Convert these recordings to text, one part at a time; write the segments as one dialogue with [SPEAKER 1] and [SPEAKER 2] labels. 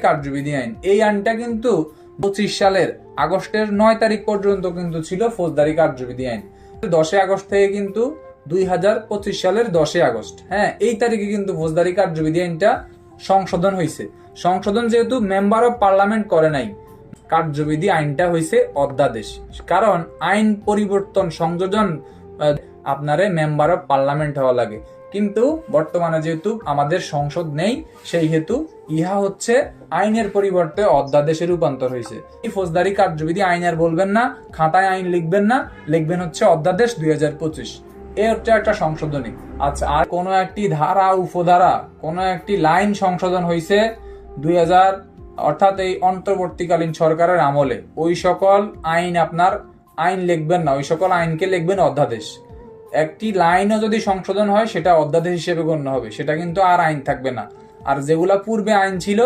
[SPEAKER 1] কার্যবিধি আইন, এই আইনটা কিন্তু 25 সালের আগস্টের 9 তারিখ পর্যন্ত কিন্তু ছিল ফৌজদারি কার্যবিধি আইন। 10 আগস্ট থেকে কিন্তু 2025 সালের 10 আগস্ট, হ্যাঁ, এই তারিখে কিন্তু ফৌজদারি কার্যবিধি আইনটা সংশোধন হয়েছে। সংশোধন যেহেতু মেম্বার অফ পার্লামেন্ট করে নাই, কার্যবিধি আইনটা হয়েছে অধ্যাদেশ। কারণ আইন পরিবর্তন সংযোজন আপনারে মেম্বার অফ পার্লামেন্ট হওয়া লাগে, কিন্তু বর্তমানে যেহেতু আমাদের সংসদ নেই, সেই হেতু ইহা হচ্ছে আইনের পরিবর্তে অধ্যাদেশে রূপান্তর হয়েছে। এই ফৌজদারি কার্যবিধি আইন আর বলবেন না, খাতায় আইন লিখবেন না, লিখবেন হচ্ছে অধ্যাদেশ 2025। এ হচ্ছে একটা সংশোধনী। আচ্ছা, আর কোন একটি ধারা উপধারা কোন একটি লাইন সংশোধন হয়েছে 2000 অর্থাৎ এই অন্তর্বর্তীকালীন সরকারের আমলে, ওই সকল আইন আপনার আইন লিখবেন না, ওই সকল আইনকে লিখবেন অধ্যাদেশ। একটি লাইনও যদি সংশোধন হয় সেটা অধ্যাদেশ হিসেবে গণ্য হবে, সেটা কিন্তু আর আইন থাকবে না। আর যেগুলা পূর্বে আইন ছিল,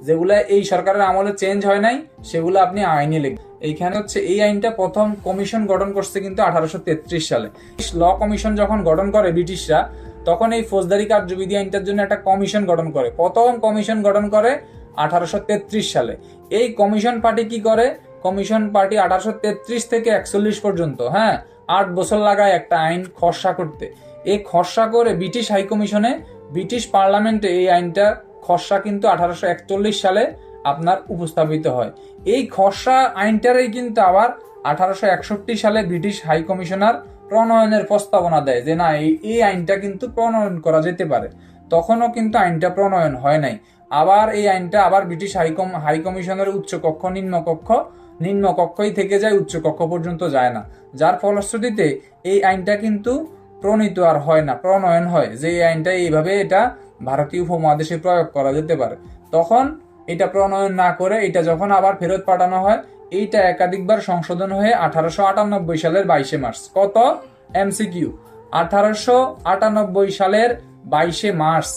[SPEAKER 1] যেগুলা এই সরকারের আমলে চেঞ্জ হয় নাই, সেগুলো আপনি আইনে লিখবেন। এইখানে হচ্ছে এই আইনটা প্রথম কমিশন গঠন করছে কিন্তু 1833 সালে। ল কমিশন যখন গঠন করে ব্রিটিশরা, তখন এই ফৌজদারি কার্যবিধি আইনটার জন্য একটা কমিশন গঠন করে। প্রথম কমিশন গঠন করে 1833 সালে। এই কমিশন পার্টি কি করে? কমিশন পার্টি 1833 থেকে 41 পর্যন্ত, হ্যাঁ, 8 বছর লাগায় একটা আইন খসড়া করতে। এই খসড়া করে ব্রিটিশ হাই কমিশনে, ব্রিটিশ পার্লামেন্টে এই আইনটা খসড়া কিন্তু 1841 সালে আপনার উপস্থাপিত হয়। এই খসড়া আইনটারই কিন্তু আবার 1861 সালে ব্রিটিশ হাই কমিশনার প্রণয়নের প্রস্তাবনা দেয় যে না, এই আইনটা কিন্তু প্রণয়ন করা যেতে পারে। তখনও কিন্তু আইনটা প্রণয়ন হয় নাই। আবার এই আইনটা আবার ব্রিটিশ হাই কমিশনের উচ্চ কক্ষ নিম্ন কক্ষই থেকে যায়, উচ্চ কক্ষ পর্যন্ত যায় না। যার ফলশ্রুতিতে এই আইনটা কিন্তু প্রণীত আর হয় না, প্রণয়ন হয় যে এই আইনটা এইভাবে এটা ভারতীয় উপমহাদেশে প্রয়োগ করা যেতে পারে। তখন এটা প্রণয়ন না করে এটা যখন আবার ফেরত পাঠানো হয়, এইটা একাধিকবার সংশোধন হয়ে 1898 সালের 22 মার্চ, কত এমসিকিউ, 1898 সালের 22 মার্চ,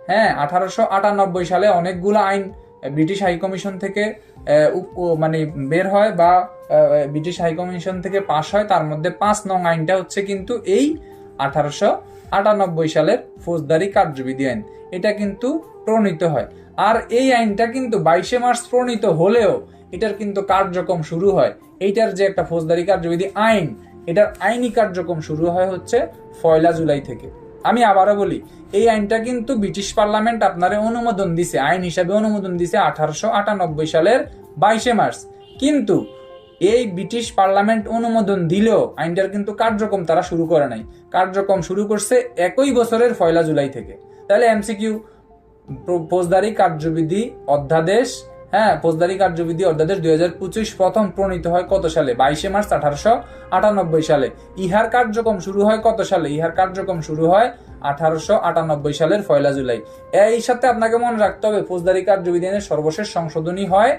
[SPEAKER 1] হ্যাঁ, 1898 সালে অনেকগুলো আইন ব্রিটিশ হাই কমিশন থেকে মানে বের হয় বা ব্রিটিশ হাই কমিশন থেকে পাশ হয়। তার মধ্যে 5 নং আইনটা হচ্ছে কিন্তু এই 1898 সালের ফৌজদারি কার্যবিধি আইন, এটা কিন্তু প্রণীত হয়। আর এই আইনটা কিন্তু 22 মার্চ প্রণীত হলেও এটার কিন্তু কার্যক্রম শুরু হয়, এইটার যে একটা ফৌজদারি কার্যবিধি আইন, এটার আইনি কার্যক্রম শুরু হয় হচ্ছে 1 জুলাই থেকে। আমি আবারও বলি, এই আইনটা কিন্তু ব্রিটিশ পার্লামেন্ট আপনারে অনুমোদন দিছে, আইন হিসাবে অনুমোদন দিছে 1898 সালের 22 মার্চ। কিন্তু এই ব্রিটিশ পার্লামেন্ট অনুমোদন দিলেও আইনটার কিন্তু কার্যক্রম তারা শুরু করে নাই। কার্যক্রম শুরু করছে একই বছরের 1 জুলাই থেকে। তাহলে এমসিকিউ, ফৌজদারি কার্যবিধি অধ্যাদেশ, হ্যাঁ, ফৌজদারি কার্যবিধি অধ্যাদেশ 2025 প্রথম প্রণীত হয় কত সালে? 22 মার্চ 1898 সালে। ইহার কার্যক্রম শুরু হয় কত সালে? ইহার কার্যক্রম শুরু হয় 1898 সালের 1 জুলাই। এই সাথে আপনাকে মনে রাখতে হবে, ফৌজদারি কার্যবিধি আইনের সর্বশেষ সংশোধনী হয়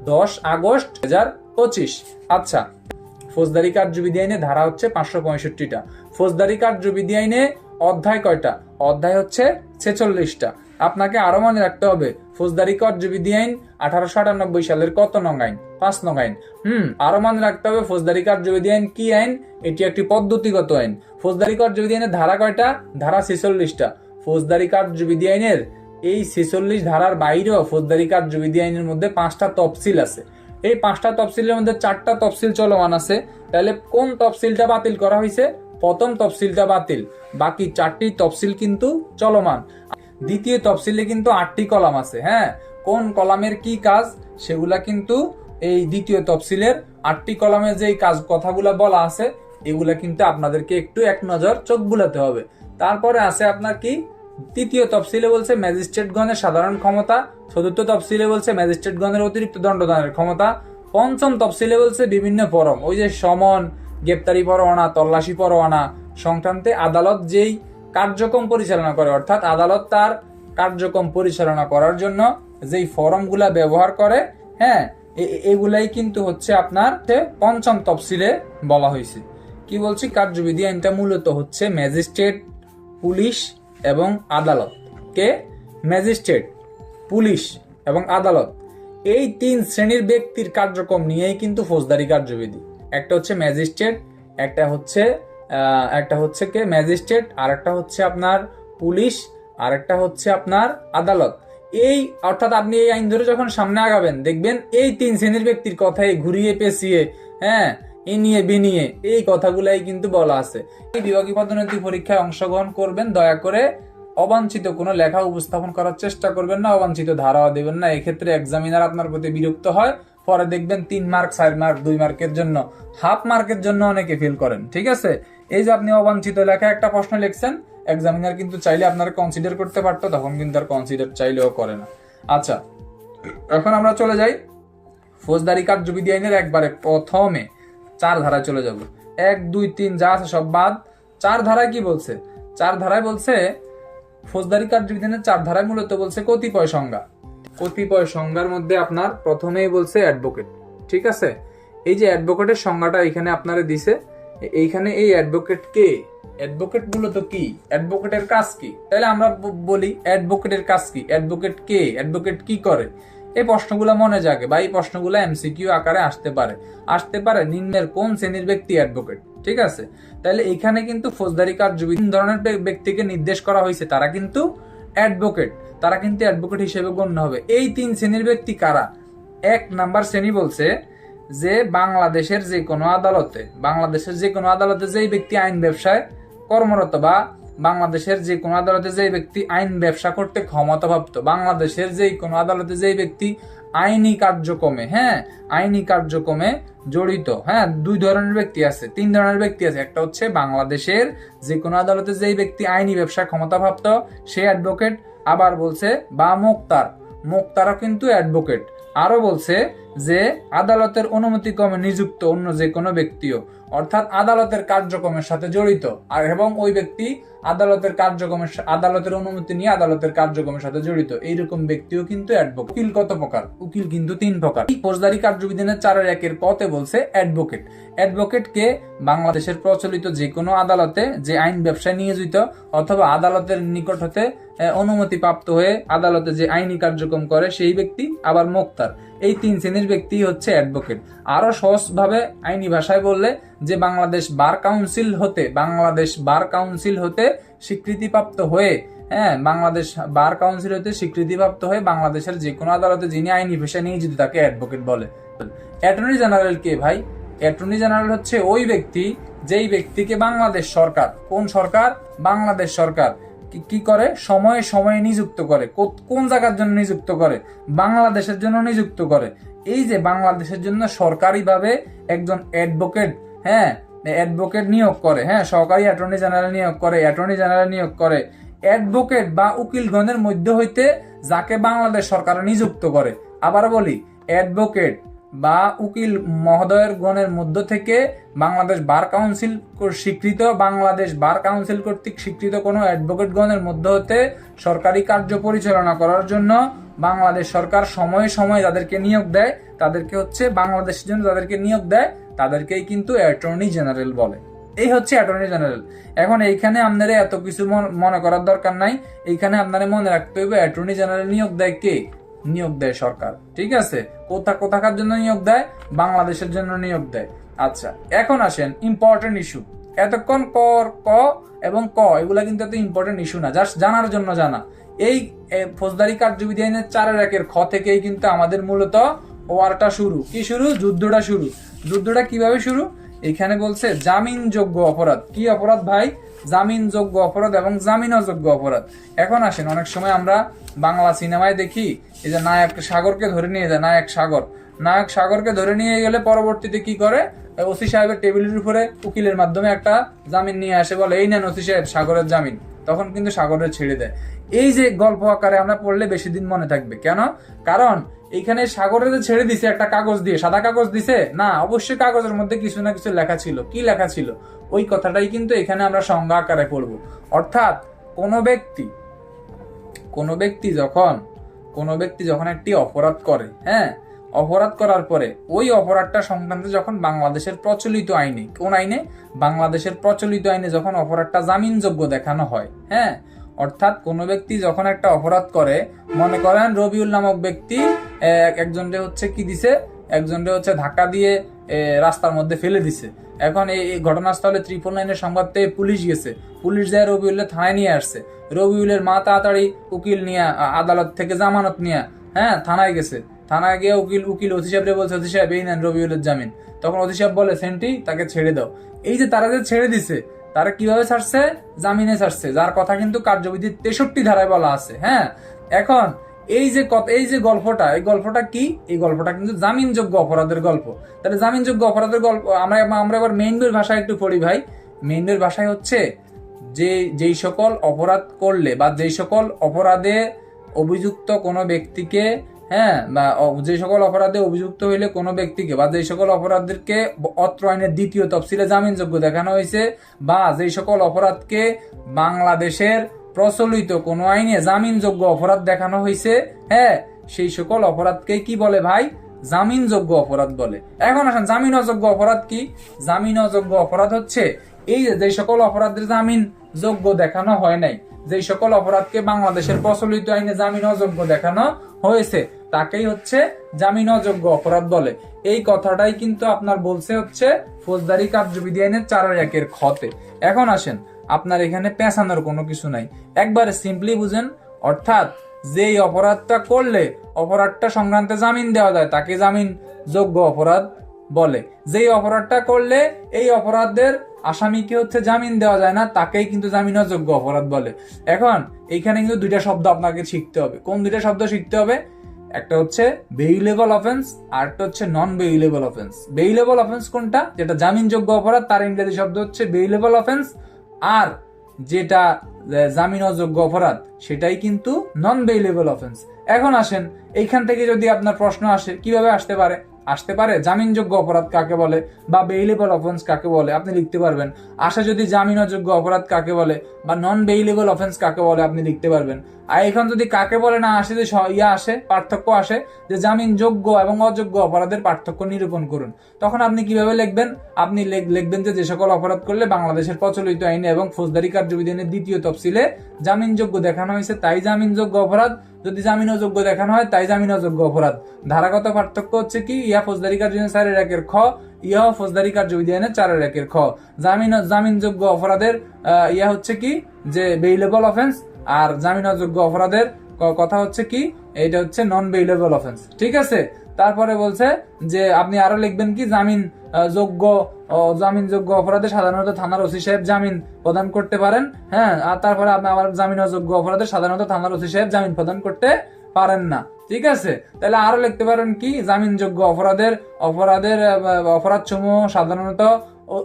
[SPEAKER 1] 10 আগস্ট 2025। আচ্ছা, ফৌজদারি কার্যবিধি আইনে ধারা হচ্ছে 565টা। ফৌজদারি কার্যবিধি আইনে অধ্যায় কয়টা? অধ্যায় হচ্ছে 46টা। আপনাকে আরো মনে রাখতে হবে, ফৌজদারি কার্যবিধি আইন 1898 সালের কত নং আইন? 5 নং আইন। আরো মনে রাখতে হবে, ফৌজদারি কার্যবিধি আইন কি আইন? এটি একটি পদ্ধতিগত আইন। ফৌজদারি কার্যবিধি আইনের ধারা কয়টা? ধারা 46টা। ফৌজদারি কার্যবিধি আইনের এই 46 ধারার বাইরেও ফৌজদারি কার্যবিধি আইনের মধ্যে 5টা তফসিল আছে। এই 5টা তফসিলের মধ্যে 4টা তফসিল চলমান আছে। তাহলে কোন তফসিলটা বাতিল করা হয়েছে? প্রথম তফসিলটা বাতিল, বাকি 4টি তফসিল কিন্তু চলমান। দ্বিতীয় তফসিলে কিন্তু 8টি কলাম আছে, হ্যাঁ, কোন কলামের কি কাজ সেগুলা কিন্তু এই দ্বিতীয় তফসিলের 8টি কলামে যে কথাগুলা বলা আছে, এগুলা কিন্তু আপনাদেরকে একটু এক নজর চোখ বুলাতে হবে। তারপরে আছে আপনার কি, তৃতীয় তফসিলে বলছে ম্যাজিস্ট্রেটগণের সাধারণ ক্ষমতা, চতুর্থ তফসিলে বলছে ম্যাজিস্ট্রেটগণের অতিরিক্ত দণ্ডদানের ক্ষমতা, পঞ্চম তফসিলে বলছে বিভিন্ন ফরম, ওই যে সমন, গ্রেপ্তারি পরোয়ানা, তল্লাশি পরোয়ানা সংক্রান্তে আদালত যেই কার্যক্রম পরিচালনা করে, অর্থাৎ আদালত তার কার্যক্রম পরিচালনা করার জন্য যেই ফরমগুলা ব্যবহার করে, হ্যাঁ, এগুলাই কিন্তু হচ্ছে আপনার পঞ্চম তফসিলে বলা হয়েছে। কি বলছি, কার্যবিধি আইনটা মূলত হচ্ছে ম্যাজিস্ট্রেট, পুলিশ এবং আদালত, কে? ম্যাজিস্ট্রেট, পুলিশ এবং আদালত, এই 3 শ্রেণীর ব্যক্তির কার্যক্রম নিয়েই কিন্তু ফৌজদারি কার্যবিধি। একটা হচ্ছে ম্যাজিস্ট্রেট, একটা হচ্ছে কে ম্যাজিস্ট্রেট, আর একটা হচ্ছে আপনার পুলিশ, আর একটা হচ্ছে আপনার আদালত। এই অর্থাৎ আপনি এই আইন ধরে যখন সামনে আগাবেন দেখবেন এই 3 শ্রেণীর ব্যক্তির কথাই ঘুরিয়ে পেঁচিয়ে এ নিয়ে বিনিয়ে এই কথাগুলাই কিন্তু বলা আছে। এই বিভাগীয় পদোন্নতি পরীক্ষায় অংশগ্রহণ করবেন, দয়া করে অবাঞ্ছিত কোনো লেখা উপস্থাপন করার চেষ্টা করবেন না, অবাঞ্ছিত ধারাও দেবেন না। এক্ষেত্রে এক্সামিনার আপনার প্রতি বিরক্ত হয়, পরে দেখবেন 3 মার্ক 4 মার্ক 2 মার্কের জন্য, হাফ মার্কের জন্য অনেকে ফেল করেন। ঠিক আছে, এই যে আপনি অবাঞ্ছিত লেখা একটা প্রশ্ন লিখছেন, এক্সামিনার কিন্তু চাইলে আপনারা কনসিডার করতে পারতো, তখন কিন্তু আর কনসিডার চাইলেও করে না। আচ্ছা, এখন আমরা চলে যাই ফৌজদারি কার্যবিধি আইনের একবারে প্রথমে 4 ধারায় চলে যাব। 1 2 3 যা আছে সব বাদ। 4 ধারায় কি বলছে? 4 ধারায় বলছে ফৌজদারি কার্যবিধি আইনের 4 ধারায় মূলত বলছে কতিপয় সংজ্ঞা। কতিপয় সংজ্ঞার মধ্যে আপনার প্রথমেই বলছে অ্যাডভোকেট। ঠিক আছে, এই যে অ্যাডভোকেটের সংজ্ঞাটা এখানে আপনারে দিছে, এইখানে এই অ্যাডভোকেট কে, অ্যাডভোকেট মূলত কি, অ্যাডভোকেটের কাজ কি? তাহলে আমরা বলি অ্যাডভোকেটের কাজ কি, অ্যাডভোকেট কে, অ্যাডভোকেট কি করে? এই প্রশ্নগুলো মনে জাগে বা এই প্রশ্নগুলো এমসিকিউ আকারে আসতে পারে নিম্নের কোন শ্রেণীর ব্যক্তি অ্যাডভোকেট। ঠিক আছে, তাহলে এখানে কিন্তু ফৌজদারি কার্যবিধি ধরনের ব্যক্তিকে নির্দেশ করা হয়েছে, তারা কিন্তু অ্যাডভোকেট, তারা কিন্তু অ্যাডভোকেট হিসেবে গণ্য হবে। এই 3 শ্রেণীর ব্যক্তি কারা? 1 নাম্বার শ্রেণী বলছে যে বাংলাদেশের যে কোনো আদালতে যেই ব্যক্তি আইন ব্যবসায় কর্মরত বা বাংলাদেশের যে কোনো আদালতে যেই ব্যক্তি আইন ব্যবসা করতে ক্ষমতাপ্রাপ্ত, বাংলাদেশের যেই কোনো আদালতে যেই ব্যক্তি আইনি কার্যক্রমে জড়িত। 2 ধরনের ব্যক্তি আছে, 3 ধরনের ব্যক্তি আছে। একটা হচ্ছে বাংলাদেশের যে কোনো আদালতে যেই ব্যক্তি আইনি ব্যবসা ক্ষমতাপ্রাপ্ত, সে অ্যাডভোকেট। আবার বলছে বা মোক্তারও কিন্তু অ্যাডভোকেট। আরো বলছে যে আদালতের অনুমতিক্রমে নিযুক্ত অন্য যে কোনো ব্যক্তিও, অর্থাৎ আদালতের কার্যক্রমের সাথে জড়িত আর এবং ওই ব্যক্তি আদালতের অনুমতি নিয়ে আদালতের কার্যক্রমের সাথে জড়িত, এইরকম ব্যক্তিও কিন্তু অ্যাডভোকেট। উকিল কত প্রকার? উকিল কিন্তু 3 প্রকার। ফৌজদারি কার্যবিধিনের 4-1 ক-তে বলছে অ্যাডভোকেট। অ্যাডভোকেটকে বাংলাদেশের প্রচলিত যে কোনো আদালতে যে আইন ব্যবসায় নিয়োজিত অথবা আদালতের নিকট হতে অনুমতি প্রাপ্ত হয়ে আদালতে যে আইনি কার্যক্রম করে সেই ব্যক্তি। আবার মোক্তার। এই 3 শ্রেণীর ব্যক্তি হচ্ছে অ্যাডভোকেট। আরো সহজভাবে আইনি ভাষায় বললে যে বাংলাদেশ বার কাউন্সিল হতে স্বীকৃতিপ্রাপ্ত হয়ে বাংলাদেশের যে কোনো আদালতে যিনি আইনি পেশায় নিয়োজিত তাকে অ্যাডভোকেট বলে। অ্যাটর্নি জেনারেল কে ভাই? অ্যাটর্নি জেনারেল হচ্ছে ওই ব্যক্তি যেই ব্যক্তিকে বাংলাদেশ সরকার, কোন সরকার? বাংলাদেশ সরকার কি করে? সময়ে নিযুক্ত করে। কোন জায়গার জন্য নিযুক্ত করে? বাংলাদেশের জন্য নিযুক্ত করে। এই যে বাংলাদেশের জন্য সরকারিভাবে একজন অ্যাডভোকেট নিয়োগ করে, সরকারি অ্যাটর্নি জেনারেল নিয়োগ করে, অ্যাডভোকেট বা উকিলগণের মধ্য হইতে যাকে বাংলাদেশ সরকার নিযুক্ত করে। আবার বলি, অ্যাডভোকেট বা উকিল মহোদয়ের গণের মধ্য থেকে বাংলাদেশ বার কাউন্সিল কর্তৃক স্বীকৃত কোনো অ্যাডভোকেট গণের মধ্য হতে সরকারি কার্য পরিচালনা করার জন্য বাংলাদেশ সরকার সময়ে যাদেরকে নিয়োগ দেয়, তাদেরকে হচ্ছে বাংলাদেশের জন্য যাদেরকে নিয়োগ দেয় তাদেরকেই কিন্তু অ্যাটর্নি জেনারেল বলে। এই হচ্ছে অ্যাটর্নি জেনারেল। এখন এইখানে আপনারা এত কিছু মনে করার দরকার নাই, এইখানে আপনারা মনে রাখতে হবে অ্যাটর্নি জেনারেল নিয়োগ দেয় কে? নিয়োগ দেয় সরকার। ঠিক আছে, কোথাকার জন্য নিয়োগ দেয়? বাংলাদেশের জন্য নিয়োগ দেয়। আচ্ছা, এখন আসেন ইম্পর্টেন্ট ইস্যু। এতক্ষণ ক এবং ক এগুলা কিন্তু এত ইম্পর্টেন্ট ইস্যু না, জাস্ট জানার জন্য জানা। এই ফৌজদারি কার্যবিধি আইনের 4-1 খ থেকেই কিন্তু আমাদের মূলত ওয়ারটা শুরু। কি শুরু? যুদ্ধটা শুরু। যুদ্ধটা কিভাবে শুরু? এখানে বলছে জামিনযোগ্য অপরাধ। কি অপরাধ ভাই? জামিনযোগ্য অপরাধ এবং জামিন অযোগ্য অপরাধ। এখন আসেন, অনেক সময় আমরা বাংলা সিনেমায় দেখি এই যে নায়ক সাগরকে ধরে নিয়ে যায়, নায়ক সাগরকে ধরে নিয়ে গেলে পরবর্তীতে কি করে? ওসি সাহেবের টেবিলের উপরে উকিলের মাধ্যমে একটা জামিন নিয়ে আসে, বলে এই নেন ওসি সাহেব সাগরের জামিন। তখন কিন্তু সাগরের ছেড়ে দেয়। এই যে গল্প আকারে আমরা পড়লে বেশি দিন মনে থাকবে। কেন? কারণ এইখানে সাগরে যে ছেড়ে দিছে একটা কাগজ দিয়ে, সাদা কাগজ দিছে না, অবশ্যই কাগজের মধ্যে কিছু না কিছু লেখা ছিল। কি লেখা ছিল? ওই কথাটাই কিন্তু এখানে আমরা সংজ্ঞা আকারে পড়ব। অর্থাৎ কোনো ব্যক্তি যখন একটি অপরাধ করে, অপরাধ করার পরে ওই অপরাধটা সংক্রান্তে যখন বাংলাদেশের প্রচলিত আইনে, কোন আইনে? বাংলাদেশের প্রচলিত আইনে যখন অপরাধটা জামিনযোগ্য দেখানো হয়, অর্থাৎ কোনো ব্যক্তি যখন একটা অপরাধ করে, মনে করেন রবিউল নামক ব্যক্তি একজনকে হচ্ছে কি দিছে, একজনকে হচ্ছে ধাক্কা দিয়ে রাস্তার মধ্যে ফেলে দিছে। এখন এই ঘটনাস্থলে 999 সংবাদ পেয়ে পুলিশ গেছে, পুলিশ যায় রবিউলের থানায় নিয়ে আসছে। রবিউলের মা তাড়াতাড়ি উকিল নিয়ে আদালত থেকে জামানত নিয়ে থানায় গেছে। থানায় গিয়ে উকিল ওসি সাহেবরে বলছে, ওসি সাহেব এই নেন রবিউলের জামিন। তখন ওসি সাহেব বলে, সেন্টি তাকে ছেড়ে দাও। এই যে তারা যে ছেড়ে দিছে, তারা কিভাবে ছাড়ছে? জামিনে ছাড়ছে, যার কথা কিন্তু কার্যবিধির 63 ধারায় বলা আছে। এখন এই যে গল্পটা কি? এই গল্পটা কিন্তু জামিনযোগ্য অপরাধের গল্প। তাহলে জামিনযোগ্য অপরাধের গল্প আমরা এবার মেইন বইয়ের ভাষায় একটু পড়ি ভাই। মেইন বইয়ের ভাষায় হচ্ছে যেই সকল অপরাধ করলে বা যেই সকল অপরাধে অভিযুক্ত কোনো ব্যক্তিকে বা যে সকল অপরাধে অভিযুক্ত হইলে কোনো ব্যক্তিকে বা যে সকল অপরাধীকে অত্র আইনের 2য় তফসিলে জামিনযোগ্য দেখানো হয়েছে, বা যে সকল অপরাধকে বাংলাদেশের প্রচলিত কোনো আইনে জামিনযোগ্য অপরাধ দেখানো হয়েছে, সেই সকল অপরাধকে কি বলে ভাই? জামিনযোগ্য অপরাধ বলে। এখন আসেন, জামিন অযোগ্য অপরাধ কি? জামিন অযোগ্য অপরাধ হচ্ছে এই যে সকল অপরাধের জামিন যোগ্য দেখানো হয় নাই, যে সকল অপরাধকে বাংলাদেশের প্রচলিত আইনে জামিন অযোগ্য দেখানো হয়েছে, তাকেই হচ্ছে জামিন অযোগ্য অপরাধ বলে। এই কথাটাই কিন্তু আপনার বলছে হচ্ছে ফৌজদারি কার্যবিধি আইনের 4-1 খতে। এখন আসেন, আপনার এখানে পেঁচানোর কোনো কিছু নাই, একবারে সিম্পলি বুঝেন। অর্থাৎ যেই অপরাধটা করলে অপরাধটা সংক্রান্তে জামিন দেওয়া যায় তাকে জামিন যোগ্য অপরাধ বলে। যেই অপরাধটা করলে এই অপরাধের আসামিকে হচ্ছে জামিন দেওয়া যায় না, তাকেই কিন্তু জামিন অযোগ্য অপরাধ বলে। এখন এইখানে কিন্তু 2টা শব্দ আপনাকে শিখতে হবে। কোন 2টা শব্দ শিখতে হবে? একটা হচ্ছে বেইলেবল অফেন্স, আর একটা হচ্ছে নন বেইলেবল অফেন্স। বেইলেবল অফেন্স কোনটা? যেটা জামিনযোগ্য অপরাধ, তার ইংরেজি শব্দ হচ্ছে বেইলেবল অফেন্স। আর যেটা জামিন অযোগ্য অপরাধ, সেটাই কিন্তু নন বেইলেবল অফেন্স। এখন আসেন, এইখান থেকে যদি আপনার প্রশ্ন আসে, কিভাবে আসতে পারে জামিনযোগ্য অপরাধ কাকে বলে বা বেইলেবল অফেন্স কাকে বলে, আপনি লিখতে পারবেন। আসে যদি জামিন অযোগ্য অপরাধ কাকে বলে বা নন বেইলেবল অফেন্স কাকে বলে, আপনি লিখতে পারবেন। আর এখন যদি কাকে বলে না আসে, যে পার্থক্য আসে, যে জামিনযোগ্য এবং অযোগ্য অপরাধের পার্থক্য নিরূপণ করুন, তখন আপনি কিভাবে লিখবেন? আপনি লিখবেন যে সকল অপরাধ করলে বাংলাদেশের প্রচলিত আইনে এবং ফৌজদারি কার্যবিধি আইনের 2য় তফসিলে জামিনযোগ্য দেখানো হয়েছে, তাই জামিনযোগ্য অপরাধ। যদি জামিন অযোগ্য দেখানো হয়, তাই জামিন অযোগ্য অপরাধ। ধারাগত পার্থক্য হচ্ছে কি? ইয়া ফৌজদারি কার্যবিধি 4-1 খ, ইয়া ফৌজদারি কার্যবিধি আইনের 4-1 খ। জামিনযোগ্য অপরাধের ইয়া হচ্ছে কি? যে বেইলেবল অফেন্স। আর জামিন অযোগ্য অপরাধের কথা হচ্ছে কি? এটা হচ্ছে নন বেইলেবল অফেন্স। ঠিক আছে? তারপরে বলছে যে আপনি আরো লিখবেন কি? জামিনযোগ্য অপরাধে সাধারণত থানার ওসি সাহেব জামিন প্রদান করতে পারেন। আর তারপরে আপনি আমার জামিন অযোগ্য অপরাধে সাধারণত থানার ওসি সাহেব জামিন প্রদান করতে পারেন না। ঠিক আছে? তাহলে আরো লিখতে পারেন কি? জামিনযোগ্য অপরাধের অপরাধ সমূহ সাধারণত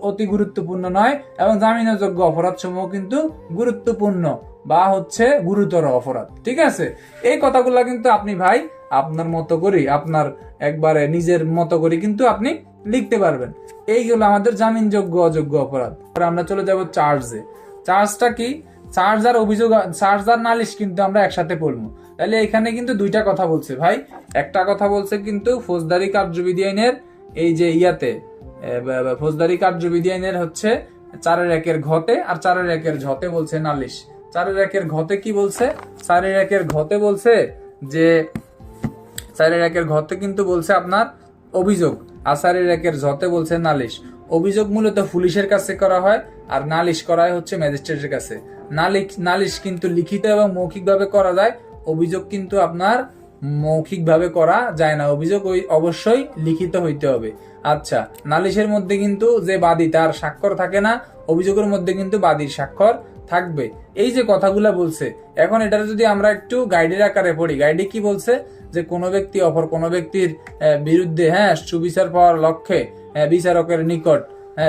[SPEAKER 1] অতি গুরুত্বপূর্ণ নয়, এবং জামিন অযোগ্য অপরাধ সমূহ কিন্তু গুরুত্বপূর্ণ বা হচ্ছে গুরুতর অপরাধ। ঠিক আছে? এই কথাগুলা কিন্তু আপনি ভাই আপনার মতো করে, আপনার একবারে নিজের মতো করে কিন্তু আপনি লিখতে পারবেন। এইগুলো আমাদের জামিনযোগ্য অযোগ্য অপরাধ। আমরা চলে যাব চার্জে। চার্জটা কি? চার্জ আর অভিযোগ, চার্জ আর নালিশ কিন্তু আমরা একসাথে পড়বো। তাহলে এখানে কিন্তু 2টা কথা বলছে ভাই। একটা কথা বলছে কিন্তু ফৌজদারি কার্যবিধি আইনের এই যে ফৌজদারি কার্যবিধি আইনের হচ্ছে 4-1 ঘতে, আর 4-1 ঝতে বলছে নালিশ। 4-1 ঘতে কি বলছে? 4-1 ঘতে বলছে যে 4-1 ঘতে কিন্তু বলছে আপনার অভিযোগ, আর 4-1 ঝতে বলছে নালিশ। অভিযোগ মূলত পুলিশের কাছে করা হয়, আর নালিশ করা হয় হচ্ছে ম্যাজিস্ট্রেটের কাছে। নালিশ কিন্তু লিখিত এবং মৌখিক ভাবে করা যায়, অভিযোগ কিন্তু আপনার মৌখিক ভাবে করা যায় না। অভিযোগ অবশ্যই লিখিত হইতে হবে। আচ্ছা, নালিশের মধ্যে কিন্তু যে বাদী তার স্বাক্ষর থাকে না, অভিযোগের মধ্যে কিন্তু বাদীর স্বাক্ষর থাকবে। এই যে কথাগুলা বলছে, এখন এটা যদি আমরা একটু গাইডের আকারে পড়ি, গাইডে কি বলছে? যে কোনো ব্যক্তি অপর কোনো ব্যক্তির বিরুদ্ধে সুবিচার পাওয়ার লক্ষ্যে বিচারকের নিকট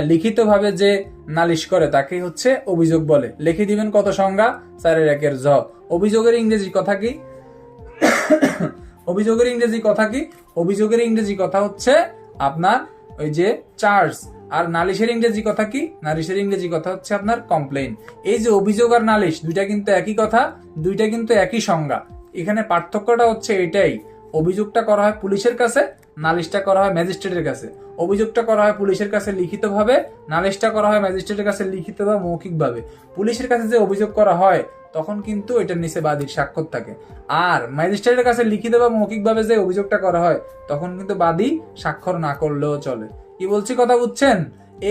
[SPEAKER 1] লিখিত ভাবে যে নালিশ করে তাকে হচ্ছে অভিযোগ বলে। লিখে দিবেন কত সংজ্ঞা? 4-1 ঝ। অভিযোগের ইংরেজি কথা কি? অভিযোগের ইংরেজি কথা কি? অভিযোগের ইংরেজি কথা হচ্ছে আপনার ওই যে চার্জ। আর নালিশের ইংরেজি কথা কি? নালিশের ইংরেজি কথা হচ্ছে আপনার কমপ্লেইন। এই যে অভিযোগ আর নালিশ, 2টা কিন্তু একই কথা, 2টা কিন্তু একই সংজ্ঞা। এখানে পার্থক্যটা হচ্ছে এটাই, অভিযোগটা করা হয় পুলিশের কাছে, নালিশটা করা হয় ম্যাজিস্ট্রেটের কাছে। অভিযোগটা করা হয় পুলিশের কাছে লিখিতভাবে, নালিশটা করা হয় ম্যাজিস্ট্রেটের কাছে লিখিত বা মৌখিকভাবে। পুলিশের কাছে যে অভিযোগ করা হয় তখন কিন্তু এটার নিচে বাদীর স্বাক্ষর থাকে। আর ম্যাজিস্ট্রেটের কাছে লিখিত বা মৌখিকভাবে যে অভিযোগটা করা হয় তখন কিন্তু বাদী স্বাক্ষর না করলেও চলে। কি বলছি কথা বুঝছেন?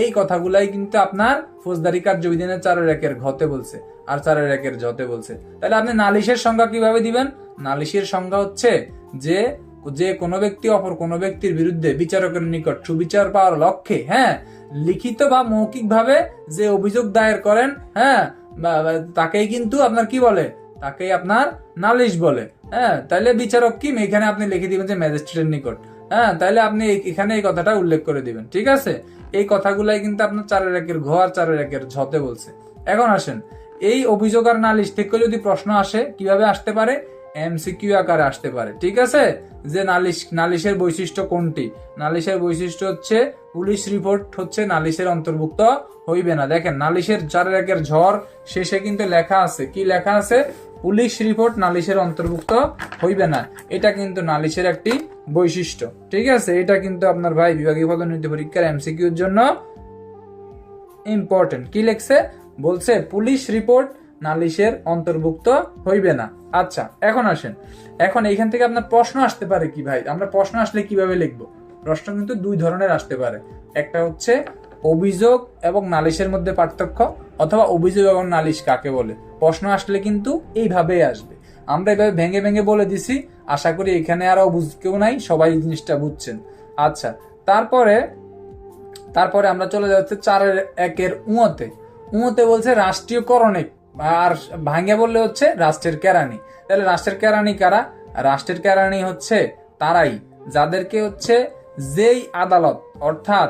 [SPEAKER 1] এই কথাগুলাই কিন্তু আপনার ফৌজদারি কার্যবিধানের 4-1 ঘতে বলছে আর 4-1 ঝতে বলছে। তাহলে আপনি নালিশের সংজ্ঞা কিভাবে দিবেন? নালিশের সংজ্ঞা হচ্ছে যে যে কোনো ব্যক্তি অপর কোনো ব্যক্তির বিরুদ্ধে বিচারকের নিকট সুবিচার পাওয়ার লক্ষ্যে লিখিত বা মৌখিক ভাবে যে অভিযোগ দায়ের করেন, তাকেই কিন্তু আপনার কি বলে? তাকেই আপনার নালিশ বলে। তাইলে বিচারক কি এখানে আপনি লিখে দিবেন যে ম্যাজিস্ট্রেটের নিকট। তাইলে আপনি এখানে এই কথাটা উল্লেখ করে দিবেন। ঠিক আছে, এই কথাগুলাই কিন্তু আপনার 4-1 ঘ আর 4-1 ঝতে বলছে। এখন আসেন, এই অভিযোগ আর নালিশ থেকে যদি প্রশ্ন আসে কিভাবে আসতে পারে? এমসিকিউ আকারে আসতে পারে। ঠিক আছে, যে নালিশের বৈশিষ্ট্য কোনটি? নালিশের বৈশিষ্ট্য হচ্ছে পুলিশ রিপোর্ট হচ্ছে নালিশের অন্তর্ভুক্ত হইবে না। দেখেন নালিশের 4-1 ঝড় শেষে কিন্তু লেখা আছে, কি লেখা আছে? পুলিশ রিপোর্ট নালিশের অন্তর্ভুক্ত হইবে না। এটা কিন্তু নালিশের একটি বৈশিষ্ট্য। ঠিক আছে, এটা কিন্তু আপনার ভাই বিভাগীয় পদোন্নতি পরীক্ষার এমসিকিউর জন্য ইম্পর্টেন্ট। কি লেখছে? বলছে পুলিশ রিপোর্ট নালিশের অন্তর্ভুক্ত হইবে না। আচ্ছা, এখন আসেন, এখন এইখান থেকে আপনার প্রশ্ন আসতে পারে কি ভাই? আমরা প্রশ্ন আসলে কিভাবে লিখবো? প্রশ্ন কিন্তু দুই ধরনের আসতে পারে। একটা হচ্ছে অভিযোগ এবং নালিশের মধ্যে পার্থক্য, অথবা অভিযোগ এবং নালিশ কাকে বলে। প্রশ্ন আসলে কিন্তু এইভাবেই আসবে। আমরা এভাবে ভেঙে ভেঙে বলে দিছি, আশা করি এখানে আর অবুঝ কেউ নাই, সবাই জিনিসটা বুঝছেন। আচ্ছা, তারপরে আমরা চলে যাচ্ছি 4-1 উঁতে বলছে রাষ্ট্রীয়করণিক, আর ভাঙ্গে বললে হচ্ছে রাষ্ট্রের কেরানি। তাহলে রাষ্ট্রের কেরানি কারা? রাষ্ট্রের কেরানি হচ্ছে তারাই যাদেরকে হচ্ছে যেই আদালত অর্থাৎ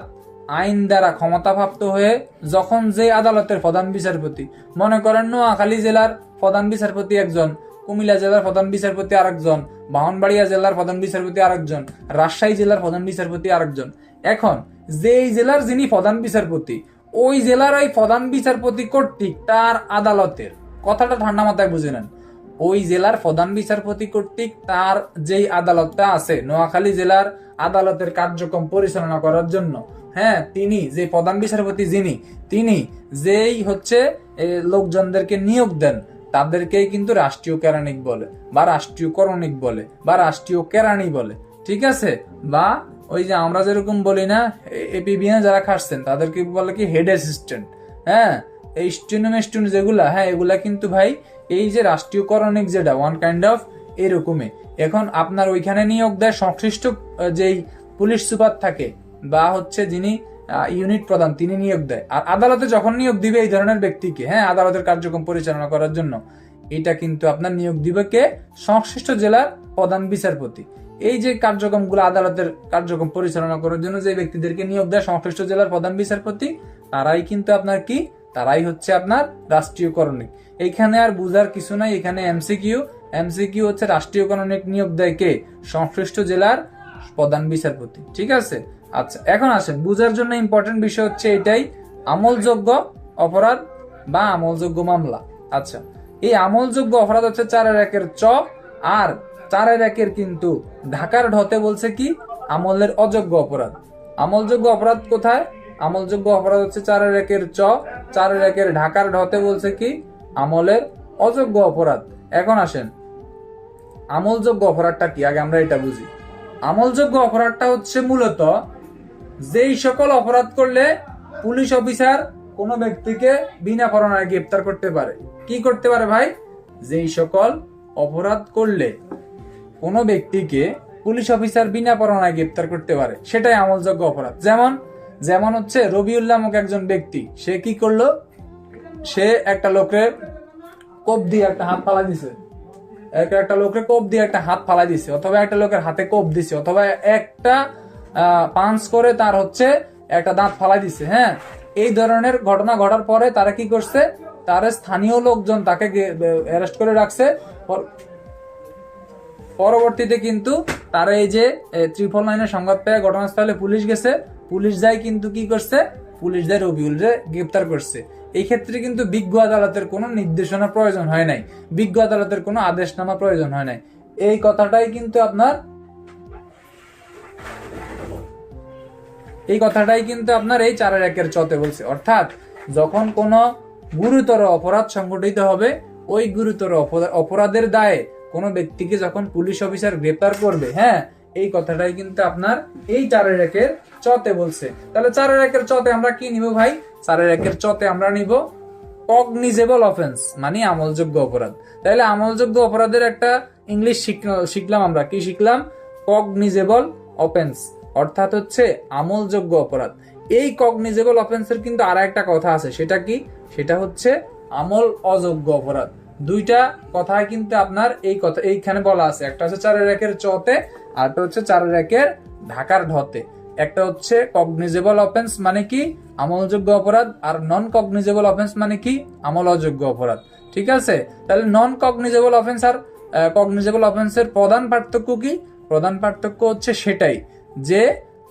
[SPEAKER 1] আইন দ্বারা ক্ষমতাপ্রাপ্ত হয়ে যখন যে আদালতের প্রধান বিচারপতি, মনে করেন নোয়াখালী জেলার প্রধান বিচারপতি একজন, কুমিল্লা জেলার প্রধান বিচারপতি আরেকজন, ব্রাহ্মণবাড়িয়া জেলার প্রধান বিচারপতি আরেকজন, রাজশাহী জেলার প্রধান বিচারপতি আরেকজন। এখন যেই জেলার যিনি প্রধান বিচারপতি, ওই জেলার ওই প্রধান বিচারপতি কর্তৃক তার আদালতের, কথাটা ঠান্ডা মাথায় বুঝে নেন, ওই জেলার প্রধান বিচারপতি কর্তৃক তার যেই আদালতটা আছে, নোয়াখালী জেলার আদালতের কার্যক্রম পরিচালনা করার জন্য তিনি যে প্রধান বিচারপতি তিনি যেই হচ্ছে লোকজনদেরকে নিয়োগ দেন, তাদেরকেই কিন্তু রাষ্ট্রীয় কেরানিক বলে বা রাষ্ট্রীয় করণিক বলে বা রাষ্ট্রীয় কেরানি বলে। ঠিক আছে, বা ওই যে আমরা যেরকম বলি না, এপিবিএন যারা খাটছেন তাদেরকে বলে কি হেড অ্যাসিস্ট্যান্ট। এই স্টেনোমেস্টুন যেগুলা, এগুলা কিন্তু ভাই এই যে রাষ্ট্রীয় করণিক যেটা ওয়ান কাইন্ড অফ এরকমই। এখন আপনার ওইখানে নিয়োগ দেয় সংশ্লিষ্ট যেই পুলিশ সুপার থাকে বা হচ্ছে যিনি ইউনিট প্রধান, তিনি নিয়োগ দেয়। আর আদালতে যখন নিয়োগ দিবে এই ধরনের ব্যক্তিকে, আদালতের কার্যক্রম পরিচালনা করার জন্য, এটা কিন্তু আপনার নিয়োগ দিবে কে? সংশ্লিষ্ট জেলার প্রধান বিচারপতি। এই যে কার্যক্রমগুলো আদালতের কার্যক্রম পরিচালনা করার জন্য যে ব্যক্তিদেরকে নিয়োগ দেয় সংশ্লিষ্ট জেলার প্রধান বিচারপতি, তারাই কিন্তু আপনার কি? তারাই হচ্ছে আপনার রাষ্ট্রীয় করণিক। এইখানে আর বুঝার কিছু নাই, এখানে এমসিকিউ হচ্ছে রাষ্ট্রীয় করণিক নিয়োগ দেয় কে? সংশ্লিষ্ট জেলার প্রধান বিচারপতি। ঠিক আছে, আচ্ছা এখন আসেন, বুঝার জন্য ইম্পর্টেন্ট বিষয় হচ্ছে এটাই, আমলযোগ্য অপরাধ বা আমলযোগ্য মামলা। আচ্ছা, এই আমলযোগ্য অপরাধ হচ্ছে 4-1 চ, আর 4-1 কিন্তু ঢাকার ঢতে বলছে কি? আমলের অযোগ্য অপরাধ। আমলযোগ্য অপরাধ কোথায়? আমলযোগ্য অপরাধ হচ্ছে 4-1 চ, 4-1 ঢাকার ঢতে বলছে কি? আমলের অযোগ্য অপরাধ। এখন আসেন, আমলযোগ্য অপরাধটা কি আগে আমরা এটা বুঝি। আমলযোগ্য অপরাধটা হচ্ছে মূলত যেই সকল অপরাধ করলে পুলিশ অফিসার কোনো ব্যক্তিকে বিনা পরোয়ানায় গ্রেপ্তার করতে পারে। কি করতে পারে ভাই? যেই সকল অপরাধ করলে কোনো ব্যক্তিকে পুলিশ অফিসার বিনা পরোয়ানায় গ্রেপ্তার করতে পারে, সেটাই আমলযোগ্য অপরাধ। যেমন হচ্ছে রবিউল নামক একজন ব্যক্তি, সে কি করলো? সে একটা লোকের কোপ দিয়ে একটা হাত ফালা দিছে, একটা লোকের কোপ দিয়ে একটা হাত ফালা দিছে, অথবা একটা লোকের হাতে কোপ দিছে, অথবা একটা পাঞ্চ করে তার হচ্ছে একটা দাঁত ফালাই দিছে। এই ধরনের ঘটনা ঘটার পরে তারা কি করছে? তার স্থানীয় লোকজন তাকে অ্যারেস্ট করে রাখছে। পরবর্তীতে কিন্তু তারা এই যে 999 সংবাদ পেয়ে ঘটনাস্থলে পুলিশ গেছে, পুলিশ যায় কিন্তু কি করছে? পুলিশ যায় রবিউলরে গ্রেপ্তার করছে। এই ক্ষেত্রে কিন্তু বিজ্ঞ আদালতের কোনো নির্দেশনা প্রয়োজন হয় নাই, বিজ্ঞ আদালতের কোনো আদেশনামা প্রয়োজন হয় নাই। এই কথাটাই কিন্তু আপনার এই 4-1 চতে বলছে। অর্থাৎ যখন কোনো গুরুতর অপরাধ সংঘটিত হবে ওই গুরুতর অপরাধের দায়ে কোনো ব্যক্তিকে যখন পুলিশ অফিসার গ্রেপ্তার করবে, হ্যাঁ, এই কথাটাই কিন্তু আপনার এই 4-1 চতে বলছে। তাহলে 4-1 চতে আমরা কি নিব ভাই? 4-1 চতে আমরা নিব কগনিজেবল অফেন্স, মানে আমলযোগ্য অপরাধ। তাহলে আমলযোগ্য অপরাধের একটা ইংলিশ শিখলাম আমরা, কি শিখলাম? কগনিজেবল অফেন্স, অর্থাৎ হচ্ছে আমলযোগ্য অপরাধ। এই কগনিজেবল অফেন্সের কিন্তু আর একটা কথা আছে, সেটা কি? সেটা হচ্ছে আমল অযোগ্য অপরাধ। দুইটা কথা কিন্তু আপনার এই কথা এইখানে বলা আছে, একটা হচ্ছে 4-1 চতে, আর একটা হচ্ছে 4-1 ঢাকার ঢতে। একটা হচ্ছে কগনিজেবল অফেন্স মানে কি? আমলযোগ্য অপরাধ। আর নন কগনিজেবল অফেন্স মানে কি? আমল অযোগ্য অপরাধ। ঠিক আছে? তাহলে নন কগনিজেবল অফেন্স আর কগনিজেবল অফেন্সের প্রধান পার্থক্য কি? প্রধান পার্থক্য হচ্ছে সেটাই যে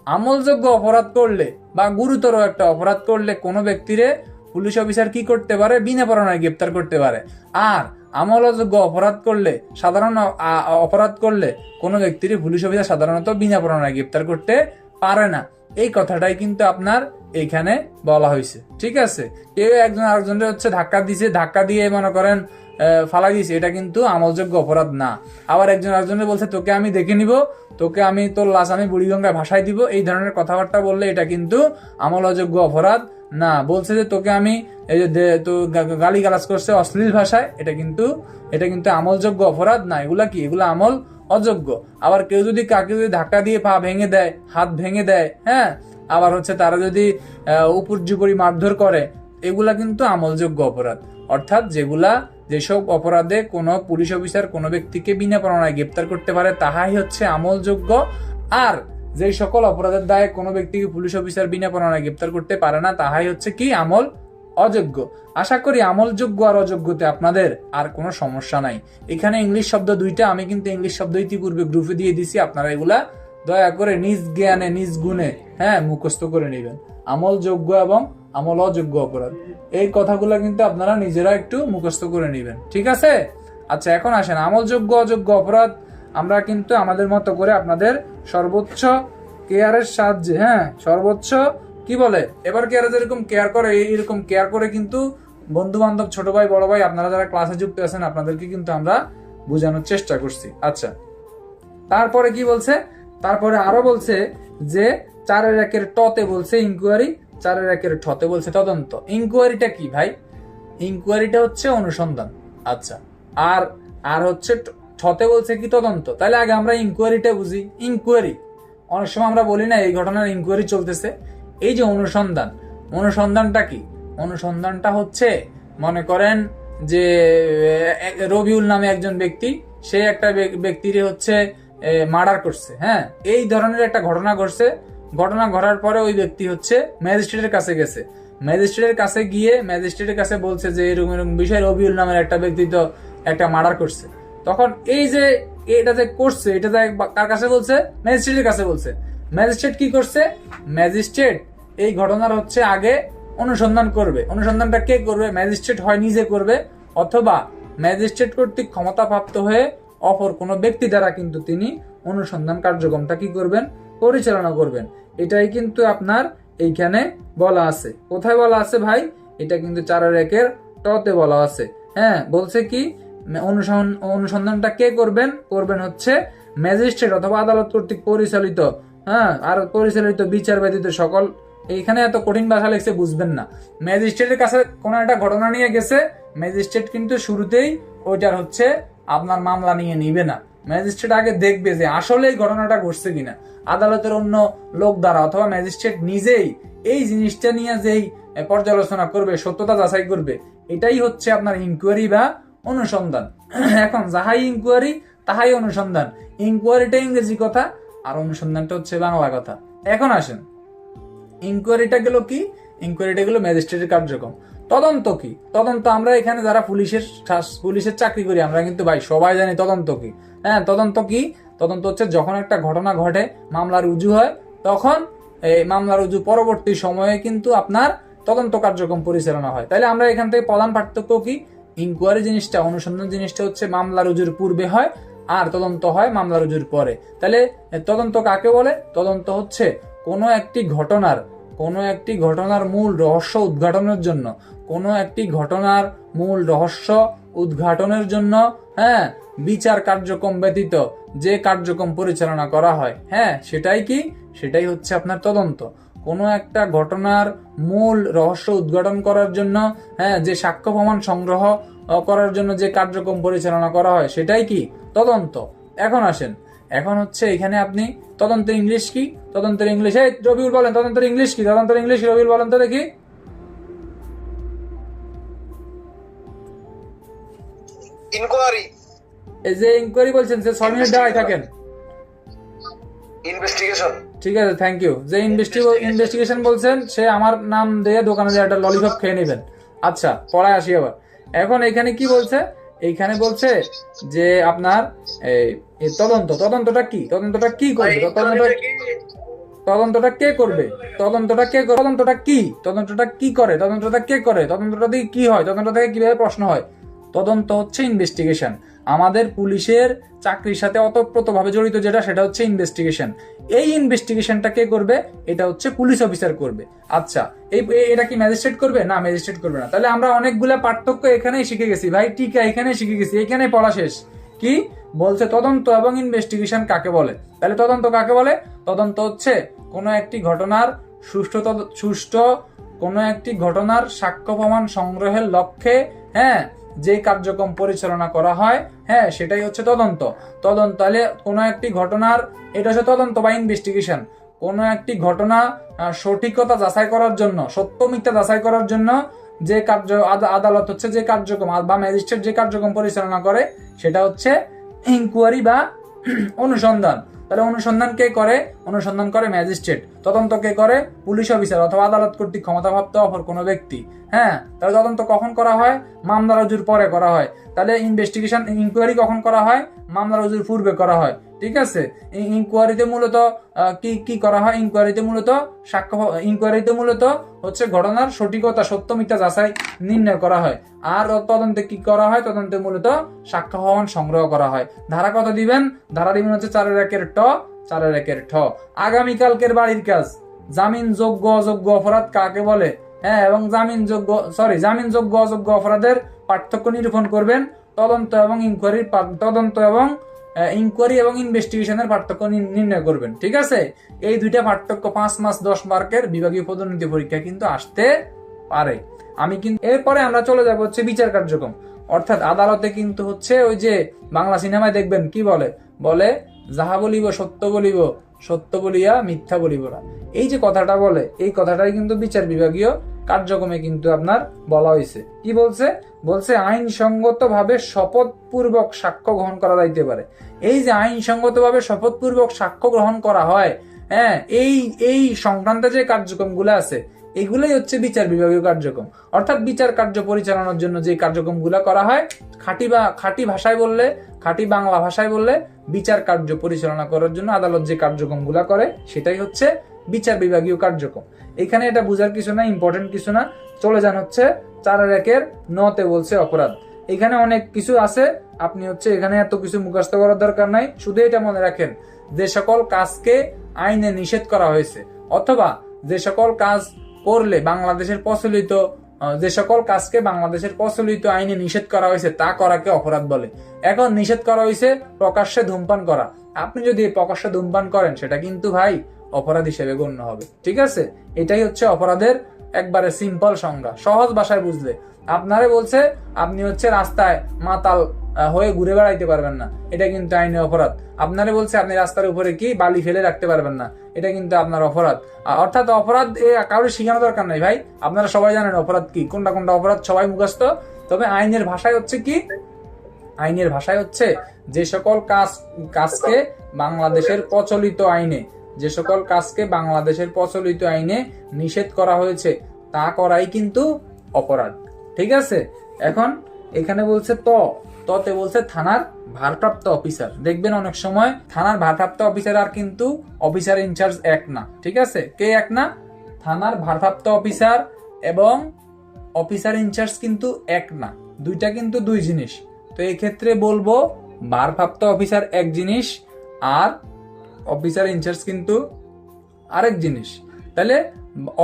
[SPEAKER 1] আমলযোগ্য অপরাধ করলে বা গুরুতর একটা অপরাধ করলে কোনো ব্যক্তিরে পুলিশ অফিসার কি করতে পারে? বিনা পরোয়ানায় গ্রেপ্তার করতে পারে। আর আমল অযোগ্য অপরাধ করলে, সাধারণ অপরাধ করলে কোনো ব্যক্তির পুলিশ অফিসার সাধারণত বিনা পরোয়ানায় গ্রেপ্তার করতে পারে না। এই কথাটাই কিন্তু আপনার এইখানে বলা হয়েছে। ঠিক আছে? কেউ একজন আরেকজনের হচ্ছে ধাক্কা দিছে, ধাক্কা দিয়ে মনে করেন ফালাই দিছে, এটা কিন্তু আমলযোগ্য অপরাধ না। আবার একজন আরেকজনের বলছে তোকে আমি দেখে নিব, তোকে আমি তোর লাশ আমি বুড়িগঙ্গায় ভাসাই দিব, এই ধরনের কথাবার্তা বললে এটা কিন্তু আমল অযোগ্য অপরাধ না। বলছে যে তোকে আমি এই যে তো গালি গালাজ করছে অশ্লীল ভাষায়, এটা কিন্তু আমলযোগ্য অপরাধ না। এগুলা কি? এগুলা আমল অযোগ্য। আবার কেউ যদি কাকে যদি ধাক্কা দিয়ে পা ভেঙে দেয়, হাত ভেঙে দেয়, হ্যাঁ, আবার হচ্ছে তারা যদি উপর্যুপরি মারধর করে, এগুলা কিন্তু আমলযোগ্য অপরাধ। অর্থাৎ যেসব অপরাধে কোনো পুলিশ অফিসার কোনো ব্যক্তিকে বিনা পরোয়ানায় গ্রেপ্তার করতে পারে তাহাই হচ্ছে আমলযোগ্য। আর যে সকল অপরাধের দায়ে কোনো ব্যক্তিকে পুলিশ অফিসার বিনা পরোয়ানায় গ্রেপ্তার করতে পারে না তাহাই হচ্ছে কি? আমল অযোগ্য। আশা করি আমলযোগ্য আর অযোগ্যতে আপনাদের আর কোনো সমস্যা নাই। এখানে ইংলিশ শব্দ দুইটা, আমি কিন্তু ইংলিশ শব্দ ইতিপূর্বে গ্রুপে দিয়ে দিছি, আপনারা এগুলা দয়া করে নিজ জ্ঞানে নিজ গুণে, হ্যাঁ, মুখস্থ করে নেবেন। আমলযোগ্য এবং আমল অযোগ্য অপরাধ, এই কথাগুলো কিন্তু আপনারা নিজেরা একটু মুখস্থ করে নেবেন। ঠিক আছে? আচ্ছা, এখন আসেন আমলযোগ্য অযোগ্য অপরাধ আমরা কিন্তু আমাদের মতো করে আপনাদের সর্বোচ্চ কেয়ারের সাহায্যে, হ্যাঁ, সর্বোচ্চ কি বলে এবার কেয়ারে যেরকম কেয়ার করে, এইরকম কেয়ার করে কিন্তু বন্ধু বান্ধব, ছোট ভাই, বড় ভাই, আপনারা যারা ক্লাসে যুক্ত আছেন আপনাদেরকে কিন্তু আমরা বোঝানোর চেষ্টা করছি। আচ্ছা, তারপরে কি বলছে? তারপরে আরো বলছে যে 4-1 টতে বলছে ইনকোয়ারি, 4-1 ঠতে বলছে তদন্ত। ইনকোয়ারিটা কি ভাই? ইনকোয়ারিটা হচ্ছে অনুসন্ধান। আচ্ছা, আর হচ্ছে ঠতে বলছে কি? তদন্ত। তাহলে আগে আমরা ইনকোয়ারিটা বুঝি। ইনকোয়ারি অনেক সময় আমরা বলি না এই ঘটনার ইনকোয়ারি চলতেছে। এই যে অনুসন্ধান, অনুসন্ধানটা কি? অনুসন্ধানটা হচ্ছে মনে করেন যে রবিউল নামে একজন ব্যক্তি, সে একটা ব্যক্তির হচ্ছে মার্ডার করছে, হ্যাঁ, এই ধরনের একটা ঘটনা ঘটছে। ঘটনা ঘটার পরে ওই ব্যক্তি হচ্ছে ম্যাজিস্ট্রেটের কাছে গেছে। ম্যাজিস্ট্রেটের কাছে গিয়ে ম্যাজিস্ট্রেটের কাছে বলছে যে এরকম এরকম বিষয়, রবিউল নামের একটা ব্যক্তি তো একটা মার্ডার করছে। তখন এই যে এটা যে করছে, এটা কার কাছে বলছে? ম্যাজিস্ট্রেটের কাছে বলছে। ম্যাজিস্ট্রেট কি করছে? ম্যাজিস্ট্রেট এই ঘটনার হচ্ছে আগে অনুসন্ধান করবে। অনুসন্ধানটা কে করবে? ম্যাজিস্ট্রেট হয় নিজে করবে, অথবা ম্যাজিস্ট্রেট কর্তৃক ক্ষমতাপ্রাপ্ত হয়ে অপর কোনো ব্যক্তি দ্বারা কিন্তু তিনি অনুসন্ধান কার্যক্রমটা কি করবেন? পরিচালনা করবেন। এটাই কিন্তু আপনার এইখানে বলা আছে। কোথায় বলা আছে ভাই? এটা কিন্তু 4-1 টতে বলা আছে। হ্যাঁ, বলছে কি? অনুসন্ধানটা কে করবেন? করবেন হচ্ছে ম্যাজিস্ট্রেট অথবা আদালত কর্তৃক পরিচালিত, হ্যাঁ, আর পরিচালিত বিচার ব্যতীত সকল। এইখানে এত কঠিন ভাষা লিখছে, বুঝবেন না। ম্যাজিস্ট্রেটের কাছে কোন একটা ঘটনা নিয়ে গেছে, ম্যাজিস্ট্রেট কিন্তু শুরুতেই ওইটার হচ্ছে আপনার মামলা নিয়ে নিবে না। ম্যাজিস্ট্রেট আগে দেখবে যে আসলে এই ঘটনাটা ঘটছে কিনা। আদালতের অন্য লোক দ্বারা অথবা ম্যাজিস্ট্রেট নিজেই এই জিনিসটা নিয়ে যেই পর্যালোচনা করবে, সত্যতা যাচাই করবে, এটাই হচ্ছে আপনার ইনকোয়ারি বা অনুসন্ধান। এখন যাহাই ইনকোয়ারি তাহাই অনুসন্ধান। ইনকোয়ারিটা ইংরেজি কথা আর অনুসন্ধানটা হচ্ছে বাংলা কথা। এখন আসেন, ইনকোয়ারিটা গেল কি? ইনকোয়ারিটা গেল ম্যাজিস্ট্রেটের কার্যক্রম। তদন্ত কি? তদন্ত আমরা এখানে যারা পুলিশের চাকরি করি আমরা কিন্তু ভাই সবাই জানি তদন্ত কি। হ্যাঁ, তদন্ত কি? তদন্ত হচ্ছে যখন একটা ঘটনা ঘটে, মামলা রুজু হয়, তখন এই মামলা রুজু পরবর্তী সময়ে কিন্তু আপনার তদন্ত কার্যক্রম পরিচালনা হয়। তাহলে আমরা এখান থেকে প্রধান পার্থক্য কি? ইনকোয়ারি জিনিসটা, অনুসন্ধান জিনিসটা হচ্ছে মামলা রুজুর পূর্বে হয়, আর তদন্ত হয় মামলা রুজুর পরে। তাহলে তদন্ত কাকে বলে? তদন্ত হচ্ছে কোনো একটি ঘটনার মূল রহস্য উদ্ঘাটনের জন্য, কোনো একটি ঘটনার মূল রহস্য উদ্ঘাটনের জন্য হ্যাঁ বিচার কার্যক্রম ব্যতীত যে কার্যক্রম পরিচালনা করা হয় হ্যাঁ সেটাই হচ্ছে আপনার তদন্ত। কোনো একটা ঘটনার মূল রহস্য উদ্ঘাটন করার জন্য হ্যাঁ যে সাক্ষ্য প্রমাণ সংগ্রহ করার জন্য যে কার্যক্রম পরিচালনা করা হয় সেটাই কি তদন্ত। এখন আসেন, এখন হচ্ছে এখানে আপনি তদন্তের ইংলিশ কি, তদন্তের ইংলিশ রবিউল বলেন তদন্তের ইংলিশ কি, তদন্তের ইংলিশ রবিউল বলেন তো দেখি।
[SPEAKER 2] ইনকোয়ারি।
[SPEAKER 1] এই যে ইনকোয়ারি বলছেন যে 6 মিনিট দাঁড়ায় থাকেন।
[SPEAKER 2] ইনভেস্টিগেশন।
[SPEAKER 1] ঠিক আছে, থ্যাংক ইউ। যে ইনভেস্টিগেশন বলছেন সে আমার নাম দিয়ে দোকানে যে একটা ললিপপ খেয়ে নেবেন। আচ্ছা পড়ায় আসি আবার। এখন এখানে কি বলছে, এইখানে বলছে যে আপনার এই তদন্তটা কি, তদন্তটা কি করবে, তদন্তটা কে করবে, তদন্তটা কি, তদন্তটা কি করে, তদন্তটা কে করে, তদন্তটা দিয়ে কি হয়, তদন্ত থেকে কিভাবে প্রশ্ন হয়। তদন্ত হচ্ছে ইনভেস্টিগেশন। আমাদের পুলিশের চাকরির সাথে ওতপ্রোতভাবে জড়িত যেটা, সেটা হচ্ছে ইনভেস্টিগেশন। এই ইনভেস্টিগেশনটা কে করবে, এটা হচ্ছে পুলিশ অফিসার করবে। আচ্ছা এটা কি ম্যাজিস্ট্রেট করবে? না, ম্যাজিস্ট্রেট করবে না। তাহলে আমরা অনেকগুলা পার্থক্য এখানেই শিখে গেছি ভাই, টিকা এখানেই শিখে গেছি, এখানে পড়া শেষ। কি বলছে, তদন্ত এবং ইনভেস্টিগেশন কাকে বলে। তাহলে তদন্ত কাকে বলে? তদন্ত হচ্ছে কোনো একটি ঘটনার সুষ্ঠু কোনো একটি ঘটনার সাক্ষ্য প্রমাণ সংগ্রহের লক্ষ্যে হ্যাঁ যে কার্যক্রম পরিচালনা করা হয় হ্যাঁ সেটাই হচ্ছে তদন্ত। তাহলে কোনো একটি ঘটনার, এটা হচ্ছে তদন্ত বা ইনভেস্টিগেশন। কোনো একটি ঘটনা সঠিকতা যাচাই করার জন্য, সত্য মিথ্যা যাচাই করার জন্য যে আদালত হচ্ছে যে কার্যক্রম বা ম্যাজিস্ট্রেট যে কার্যক্রম পরিচালনা করে সেটা হচ্ছে ইনকোয়ারি বা অনুসন্ধান। তাহলে অনুসন্ধান কে করে? অনুসন্ধান করে ম্যাজিস্ট্রেট। তদন্ত কে করে? পুলিশ অফিসার অথবা আদালত কর্তৃক ক্ষমতাপ্রাপ্ত অপর কোনো ব্যক্তি। হ্যাঁ, তাহলে তদন্ত কখন করা হয়? মামলা রুজুর পরে করা হয়। তাহলে ইনকোয়ারি কখন করা হয়? মামলা রুজুর পূর্বে করা হয়। ঠিক আছে, ইনকোয়ারিতে মূলত কি করা হয়? ইনকোয়ারিতে মূলত হচ্ছে ঘটনার সঠিকতা, সত্য মিথ্যা যাচাই নির্ণয় করা হয়। আর তদন্তে কি করা হয়? তদন্তে মূলত সাক্ষ্য প্রমাণ সংগ্রহ করা হয়। ধারা কত দিবেন? ধারা দিবেন হচ্ছে 4-1 ঠ। আগামীকালকের বাড়ির কাজ, জামিনযোগ্য অযোগ্য অপরাধ কাকে বলে হ্যাঁ এবং জামিনযোগ্য অযোগ্য অপরাধের পার্থক্য নিরূপণ করবেন। তদন্ত এবং ইনকোয়ারি এবং ইনভেস্টিগেশনের পার্থক্য নির্ণয় করবেন। ঠিক আছে, এই দুইটা পার্থক্য 5 মাস 10 মার্কের বিভাগীয় পদোন্নতি পরীক্ষা কিন্তু আসতে পারে। এরপরে আমরা চলে যাব হচ্ছে বিচার কার্যক্রম। অর্থাৎ আদালতে কিন্তু হচ্ছে ওই যে বাংলা সিনেমায় দেখবেন কি বলে যাহা বলিব সত্য বলিব, সত্য বলিয়া মিথ্যা বলিব না। এই যে কথাটা বলে, এই কথাটাই কিন্তু বিচার বিভাগীয় কার্যক্রমে কিন্তু আপনার বলা হয়েছে। কি বলছে আইনসঙ্গত ভাবে শপথপূর্বক সাক্ষ্য গ্রহণ করা যাইতে পারে। এই যে আইনসঙ্গত ভাবে শপথপূর্বক সাক্ষ্য গ্রহণ করা হয় হ্যাঁ, এই সংক্রান্ত যে কার্যক্রমগুলো আছে এগুলোই হচ্ছে বিচার বিভাগীয় কার্যক্রম। অর্থাৎ বিচার কার্য পরিচালনার জন্য যে কার্যক্রমগুলো করা হয়, খাঁটি ভাষায় বললে, খাঁটি বাংলা ভাষায় বললে, বিচার কার্য পরিচালনা করার জন্য আদালত যে কার্যক্রমগুলো করে সেটাই হচ্ছে বিচার বিভাগীয় কার্যক্রম। এখানে এটা বুঝার কিছু না, ইম্পর্টেন্ট কিছু না। চলে যান হচ্ছে 4-1 বলছে অপরাধ। এখানে অনেক কিছু আছে, আপনি হচ্ছে এখানে এত কিছু মুখস্থ করার দরকার নাই। শুধু এটা মনে রাখেন, যে সকল কাজকে আইনে নিষেধ করা হয়েছে অথবা যে সকল কাজ করলে যে সকল কাজকে বাংলাদেশের প্রচলিত আইনে নিষেধ করা হয়েছে তা করাকে অপরাধ বলে। এখন নিষেধ করা হয়েছে প্রকাশ্যে ধূমপান করা। আপনি যদি প্রকাশ্যে ধূমপান করেন সেটা কিন্তু ভাই অপরাধ হিসেবে গণ্য হবে। ঠিক আছে, এটাই হচ্ছে অপরাধের একবারে সিম্পল সংজ্ঞা, সহজ ভাষায় বুঝলে। আপনারে বলছে আপনি হচ্ছে রাস্তায় মাতাল হয়ে ঘুরে বেড়াইতে পারবেন না, এটা কিন্তু আইনে অপরাধ। আপনারে বলছে আপনি রাস্তার উপরে কি বালি ফেলে রাখতে পারবেন না, এটা কিন্তু আপনার অপরাধ। অর্থাৎ অপরাধ কারোর শিখানো দরকার নাই ভাই, আপনারা সবাই জানেন অপরাধ কি, কোনটা অপরাধ সবাই মুখস্থ। তবে আইনের ভাষায় হচ্ছে কি, আইনের ভাষায় হচ্ছে যে সকল কাজকে বাংলাদেশের প্রচলিত আইনে, যে সকল কাজকে বাংলাদেশের প্রচলিত আইনে নিষেধ করা হয়েছে তা করাই কিন্তু অপরাধ। ঠিক আছে, এখন এখানে বলছে ততে বলছে থানার ভারপ্রাপ্ত অফিসার। দেখবেন অনেক সময় থানার ভারপ্রাপ্ত অফিসার আর কিন্তু অফিসার ইনচার্জ এক না। ঠিক আছে, কে এক না? থানার ভারপ্রাপ্ত অফিসার এবং অফিসার ইনচার্জ কিন্তু এক না, দুইটা কিন্তু দুই জিনিস। তো এই ক্ষেত্রে বলবো ভারপ্রাপ্ত অফিসার এক জিনিস আর অফিসার ইনচার্জ কিন্তু আরেক জিনিস। তাহলে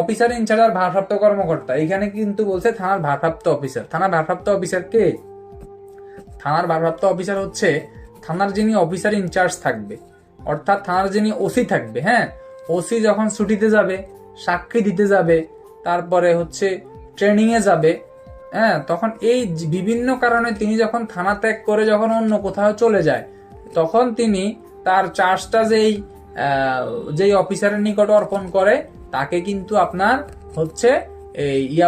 [SPEAKER 1] অফিসার ইনচার্জ আর ভারপ্রাপ্ত কর্মকর্তা, এখানে কিন্তু বলছে থানার ভারপ্রাপ্ত অফিসার। থানার ভারপ্রাপ্ত অফিসার কে? থানার ভারপ্রাপ্ত অফিসার হচ্ছে থানার যিনি অফিসার ইনচার্জ থাকবে, অর্থাৎ থানার যিনি ওসি থাকবে। হ্যাঁ, ওসি যখন ছুটিতে যাবে, সাক্ষী দিতে যাবে, তারপরে হচ্ছে ট্রেনিং এ যাবে, হ্যাঁ, তখন এই বিভিন্ন কারণে তিনি যখন থানা ত্যাগ করে যখন অন্য কোথাও চলে যায়, তখন তিনি তার চার্জটা যেই অফিসারের নিকট অর্পণ করে, তাকে কিন্তু আপনার হচ্ছে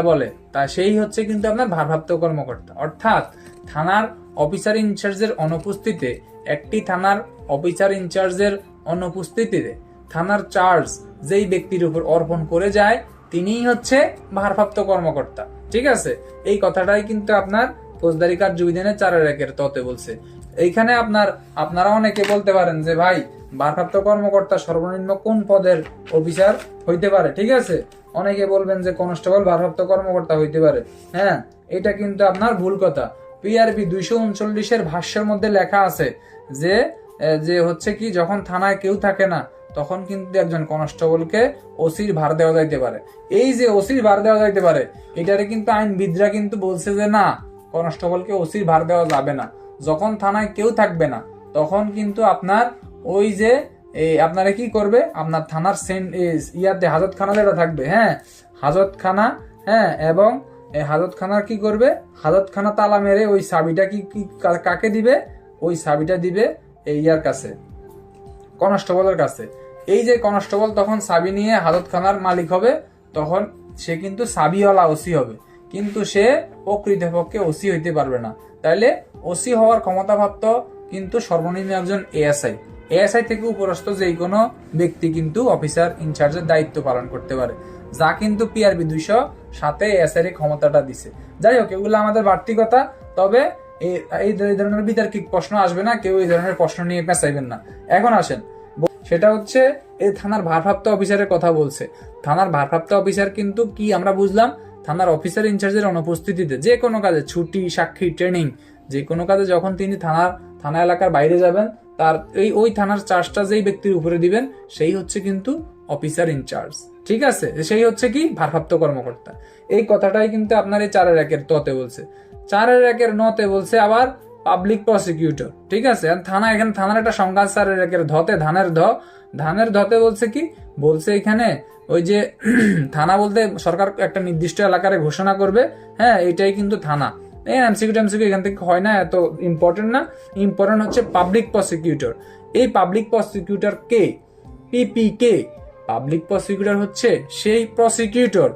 [SPEAKER 1] বলে, তা সেই হচ্ছে কিন্তু আপনার ভারপ্রাপ্ত কর্মকর্তা। অর্থাৎ থানার অফিসার ইনচার্জের অনুপস্থিতিতে, একটি থানার অফিসার ইনচার্জের অনুপস্থিতিতে থানার চার্জ যেই ব্যক্তির উপর অর্পণ করে যায়, তিনিই হচ্ছে ভারপ্রাপ্ত কর্মকর্তা। ঠিক আছে, এই কথাটাই কিন্তু আপনার ফৌজদারি কার্যবিধানের 4-1 ততে বলছে। এইখানে আপনারা অনেকে বলতে পারেন যে ভাই, ভারপ্রাপ্ত কর্মকর্তা সর্বনিম্ন কোন পদের অফিসার হইতে পারে? ঠিক আছে, অনেকে বলবেন যে কনস্টেবল ভারপ্রাপ্ত কর্মকর্তা হইতে পারে। হ্যাঁ, এটা কিন্তু আপনার ভুল কথা। পিআরবি 239 ভাষ্যের মধ্যে লেখা আছে যে হচ্ছে কি, যখন থানায় কেউ থাকে না, তখন কিন্তু একজন কনস্টেবলকে ওসির ভার দেওয়া যাইতে পারে। এই যে ওসির ভার দেওয়া যাইতে পারে, এটারে কিন্তু আইনবিদরা কিন্তু বলছে যে না, কনস্টেবলকে ওসির ভার দেওয়া যাবে না। যখন থানায় কেউ থাকবে না, তখন কিন্তু আপনার ওই যে আপনারা কি করবে, আপনার থানার হাজতখানা যেটা থাকবে, হ্যাঁ, হাজতখানা, হ্যাঁ, এবং এই হাজতখানার কি করবে, হাজতখানা তালা মেরে ওই চাবিটা কাকে দিবে? ওই চাবিটা দিবে ইয়ার কাছে, কনস্টেবলের কাছে। এই যে কনস্টেবল তখন চাবি নিয়ে হাজতখানার মালিক হবে, তখন সে কিন্তু চাবিওয়ালা ওসি হবে, কিন্তু সে প্রকৃতপক্ষে ওসি হইতে পারবে না। তাইলে ওসি হওয়ার ক্ষমতাপ্রাপ্ত কিন্তু সর্বনিম্ন একজন এএসআই। এএসআই থেকে উপরস্থ যে কোনো ব্যক্তি কিন্তু অফিসার ইনচার্জের দায়িত্ব পালন করতে পারে, যা কিন্তু পিআরবি 207 এএসআই এর ক্ষমতাটা দিছে। যাই হোক, এগুলো আমাদের বাড়তি কথা। তবে এই ধরনের বিতার্কিক প্রশ্ন আসবে না, কেউ এই ধরনের প্রশ্ন নিয়ে পেঁচাইবেন না। এখন আসেন, সেটা হচ্ছে এই থানার ভারপ্রাপ্ত অফিসারের কথা বলছে। থানার ভারপ্রাপ্ত অফিসার কিন্তু কি আমরা বুঝলাম, থানার অফিসার ইনচার্জের অনুপস্থিতিতে যে কোনো কাজে, ছুটি, সাক্ষী, ট্রেনিং, যে কোনো কাজে যখন তিনি থানা এলাকার বাইরে যাবেন, তার ওই থানার চার্জটা যেই ব্যক্তির উপরে দিবেন, সেই হচ্ছে কিন্তু অফিসার ইনচার্জ। ঠিক আছে, সেই হচ্ছে কি ভারপ্রাপ্ত কর্মকর্তা। এই কথাটাই কিন্তু আপনার এই 4-1 ততে বলছে। 4-1 নতে বলছে আবার পাবলিক প্রসিকিউটর। ঠিক আছে, এখানে থানার একটা সংজ্ঞা 4-1 ধতে, ধানের ধতে বলছে কি, বলছে এখানে ওই যে থানা বলতে সরকার একটা নির্দিষ্ট এলাকারে ঘোষণা করবে, হ্যাঁ, এটাই কিন্তু থানা। এমসিকিউ এখান থেকে হয় না, এত ইম্পর্টেন্ট না। ইম্পর্টেন্ট হচ্ছে পাবলিক প্রসিকিউটর। এই পাবলিক প্রসিকিউটর কে? পিপি পাবলিক প্রসিকিউটর হচ্ছে সেই প্রসিকিউটর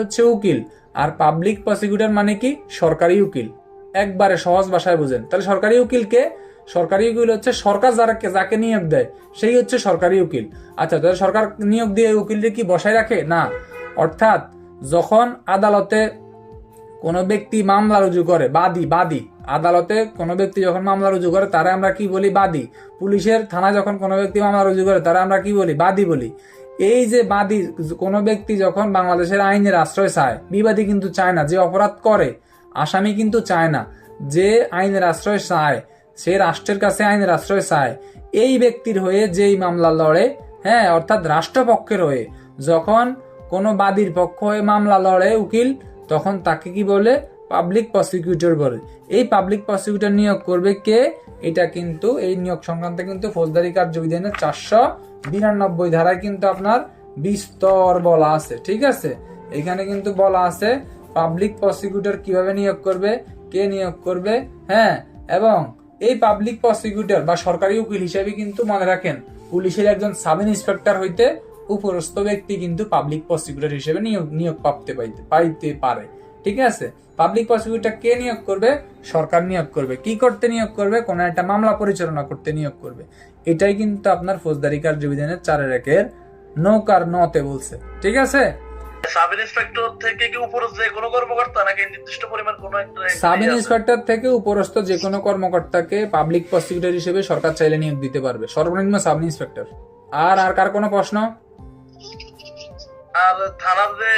[SPEAKER 1] হচ্ছে উকিল, আর পাবলিক প্রসিকিউটর মানে কি? সরকারি উকিল। একবারে সহজ ভাষায় বুঝেন। তাহলে সরকারি উকিল কে? সরকারি উকিল হচ্ছে সরকার যাকে নিয়োগ দেয়, সেই হচ্ছে সরকারি উকিল। আচ্ছা, তাহলে সরকার নিয়োগ দিয়ে উকিলকে কি বসায় রাখে? না। অর্থাৎ যখন আদালতে কোনো ব্যক্তি মামলা রুজু করে, বাদী আদালতে কোনো ব্যক্তি যখন মামলা রুজু করে, তারা আমরা কি বলি? বাদী। পুলিশের থানায় যখন কোনো ব্যক্তি মামলা রুজু করে, তারা আমরা কি বলি? বাদী বলি। এই যে বাদী, কোনো ব্যক্তি যখন বাংলাদেশের আইনের আশ্রয় চায়, বিবাদী কিন্তু চায় না, যে অপরাধ করে আসামি কিন্তু চায় না, যে আইনের আশ্রয় চায়, সে রাষ্ট্রের কাছে আইনের আশ্রয় চায়। এই ব্যক্তির হয়ে যেই মামলা লড়ে, হ্যাঁ, অর্থাৎ রাষ্ট্রপক্ষের হয়ে যখন কোনো বাদীর পক্ষ হয়ে মামলা লড়ে উকিল, তখন তাকে কি বলে? পাবলিক প্রসিকিউটর বলে। এই পাবলিক প্রসিকিউটর নিয়োগ করবে কে? এটা কিন্তু এই নিয়োগ সংক্রান্ত কিন্তু ফৌজদারি কার্যবিধানের 492 ধারায় কিন্তু আপনার বিস্তর বলা আছে। ঠিক আছে, এখানে কিন্তু বলা আছে পাবলিক প্রসিকিউটর কিভাবে নিয়োগ করবে, কে নিয়োগ করবে, হ্যাঁ, এবং এই পাবলিক প্রসিকিউটর বা সরকারি উকিল হিসেবে কিন্তু মনে রাখেন, পুলিশের একজন সাব ইন্সপেক্টর হইতে উপরস্থ ব্যক্তি কিন্তু পাবলিক প্রসিকিউটর হিসেবে নিয়োগ পাইতে পারে। ঠিক আছে, পাবলিক প্রসিকিউটর কে নিয়োগ করবে? সরকার নিয়োগ করবে। কি করতে নিয়োগ করবে? কোন একটা মামলা পরিচালনা করতে নিয়োগ করবে। এটাই কিন্তু আপনার ফৌজদারি কার্যবিধানের 4-1 নৌকার নতে বলছে। ঠিক আছে,
[SPEAKER 2] সাব ইন্সপেক্টর থেকে কি উপরস্থ যে কোনো কর্মকর্তা, নাকি নির্দিষ্ট পরিমাণ কোনো একটা?
[SPEAKER 1] সাব ইন্সপেক্টর থেকে উপরস্থ যে কোনো কর্মকর্তাকে পাবলিক প্রসিকিউটর হিসেবে সরকার চাইলে নিয়োগ দিতে পারবে, সর্বনিম্ন সাব ইন্সপেক্টর। আর কার কোনো প্রশ্ন?
[SPEAKER 2] আর থানার যে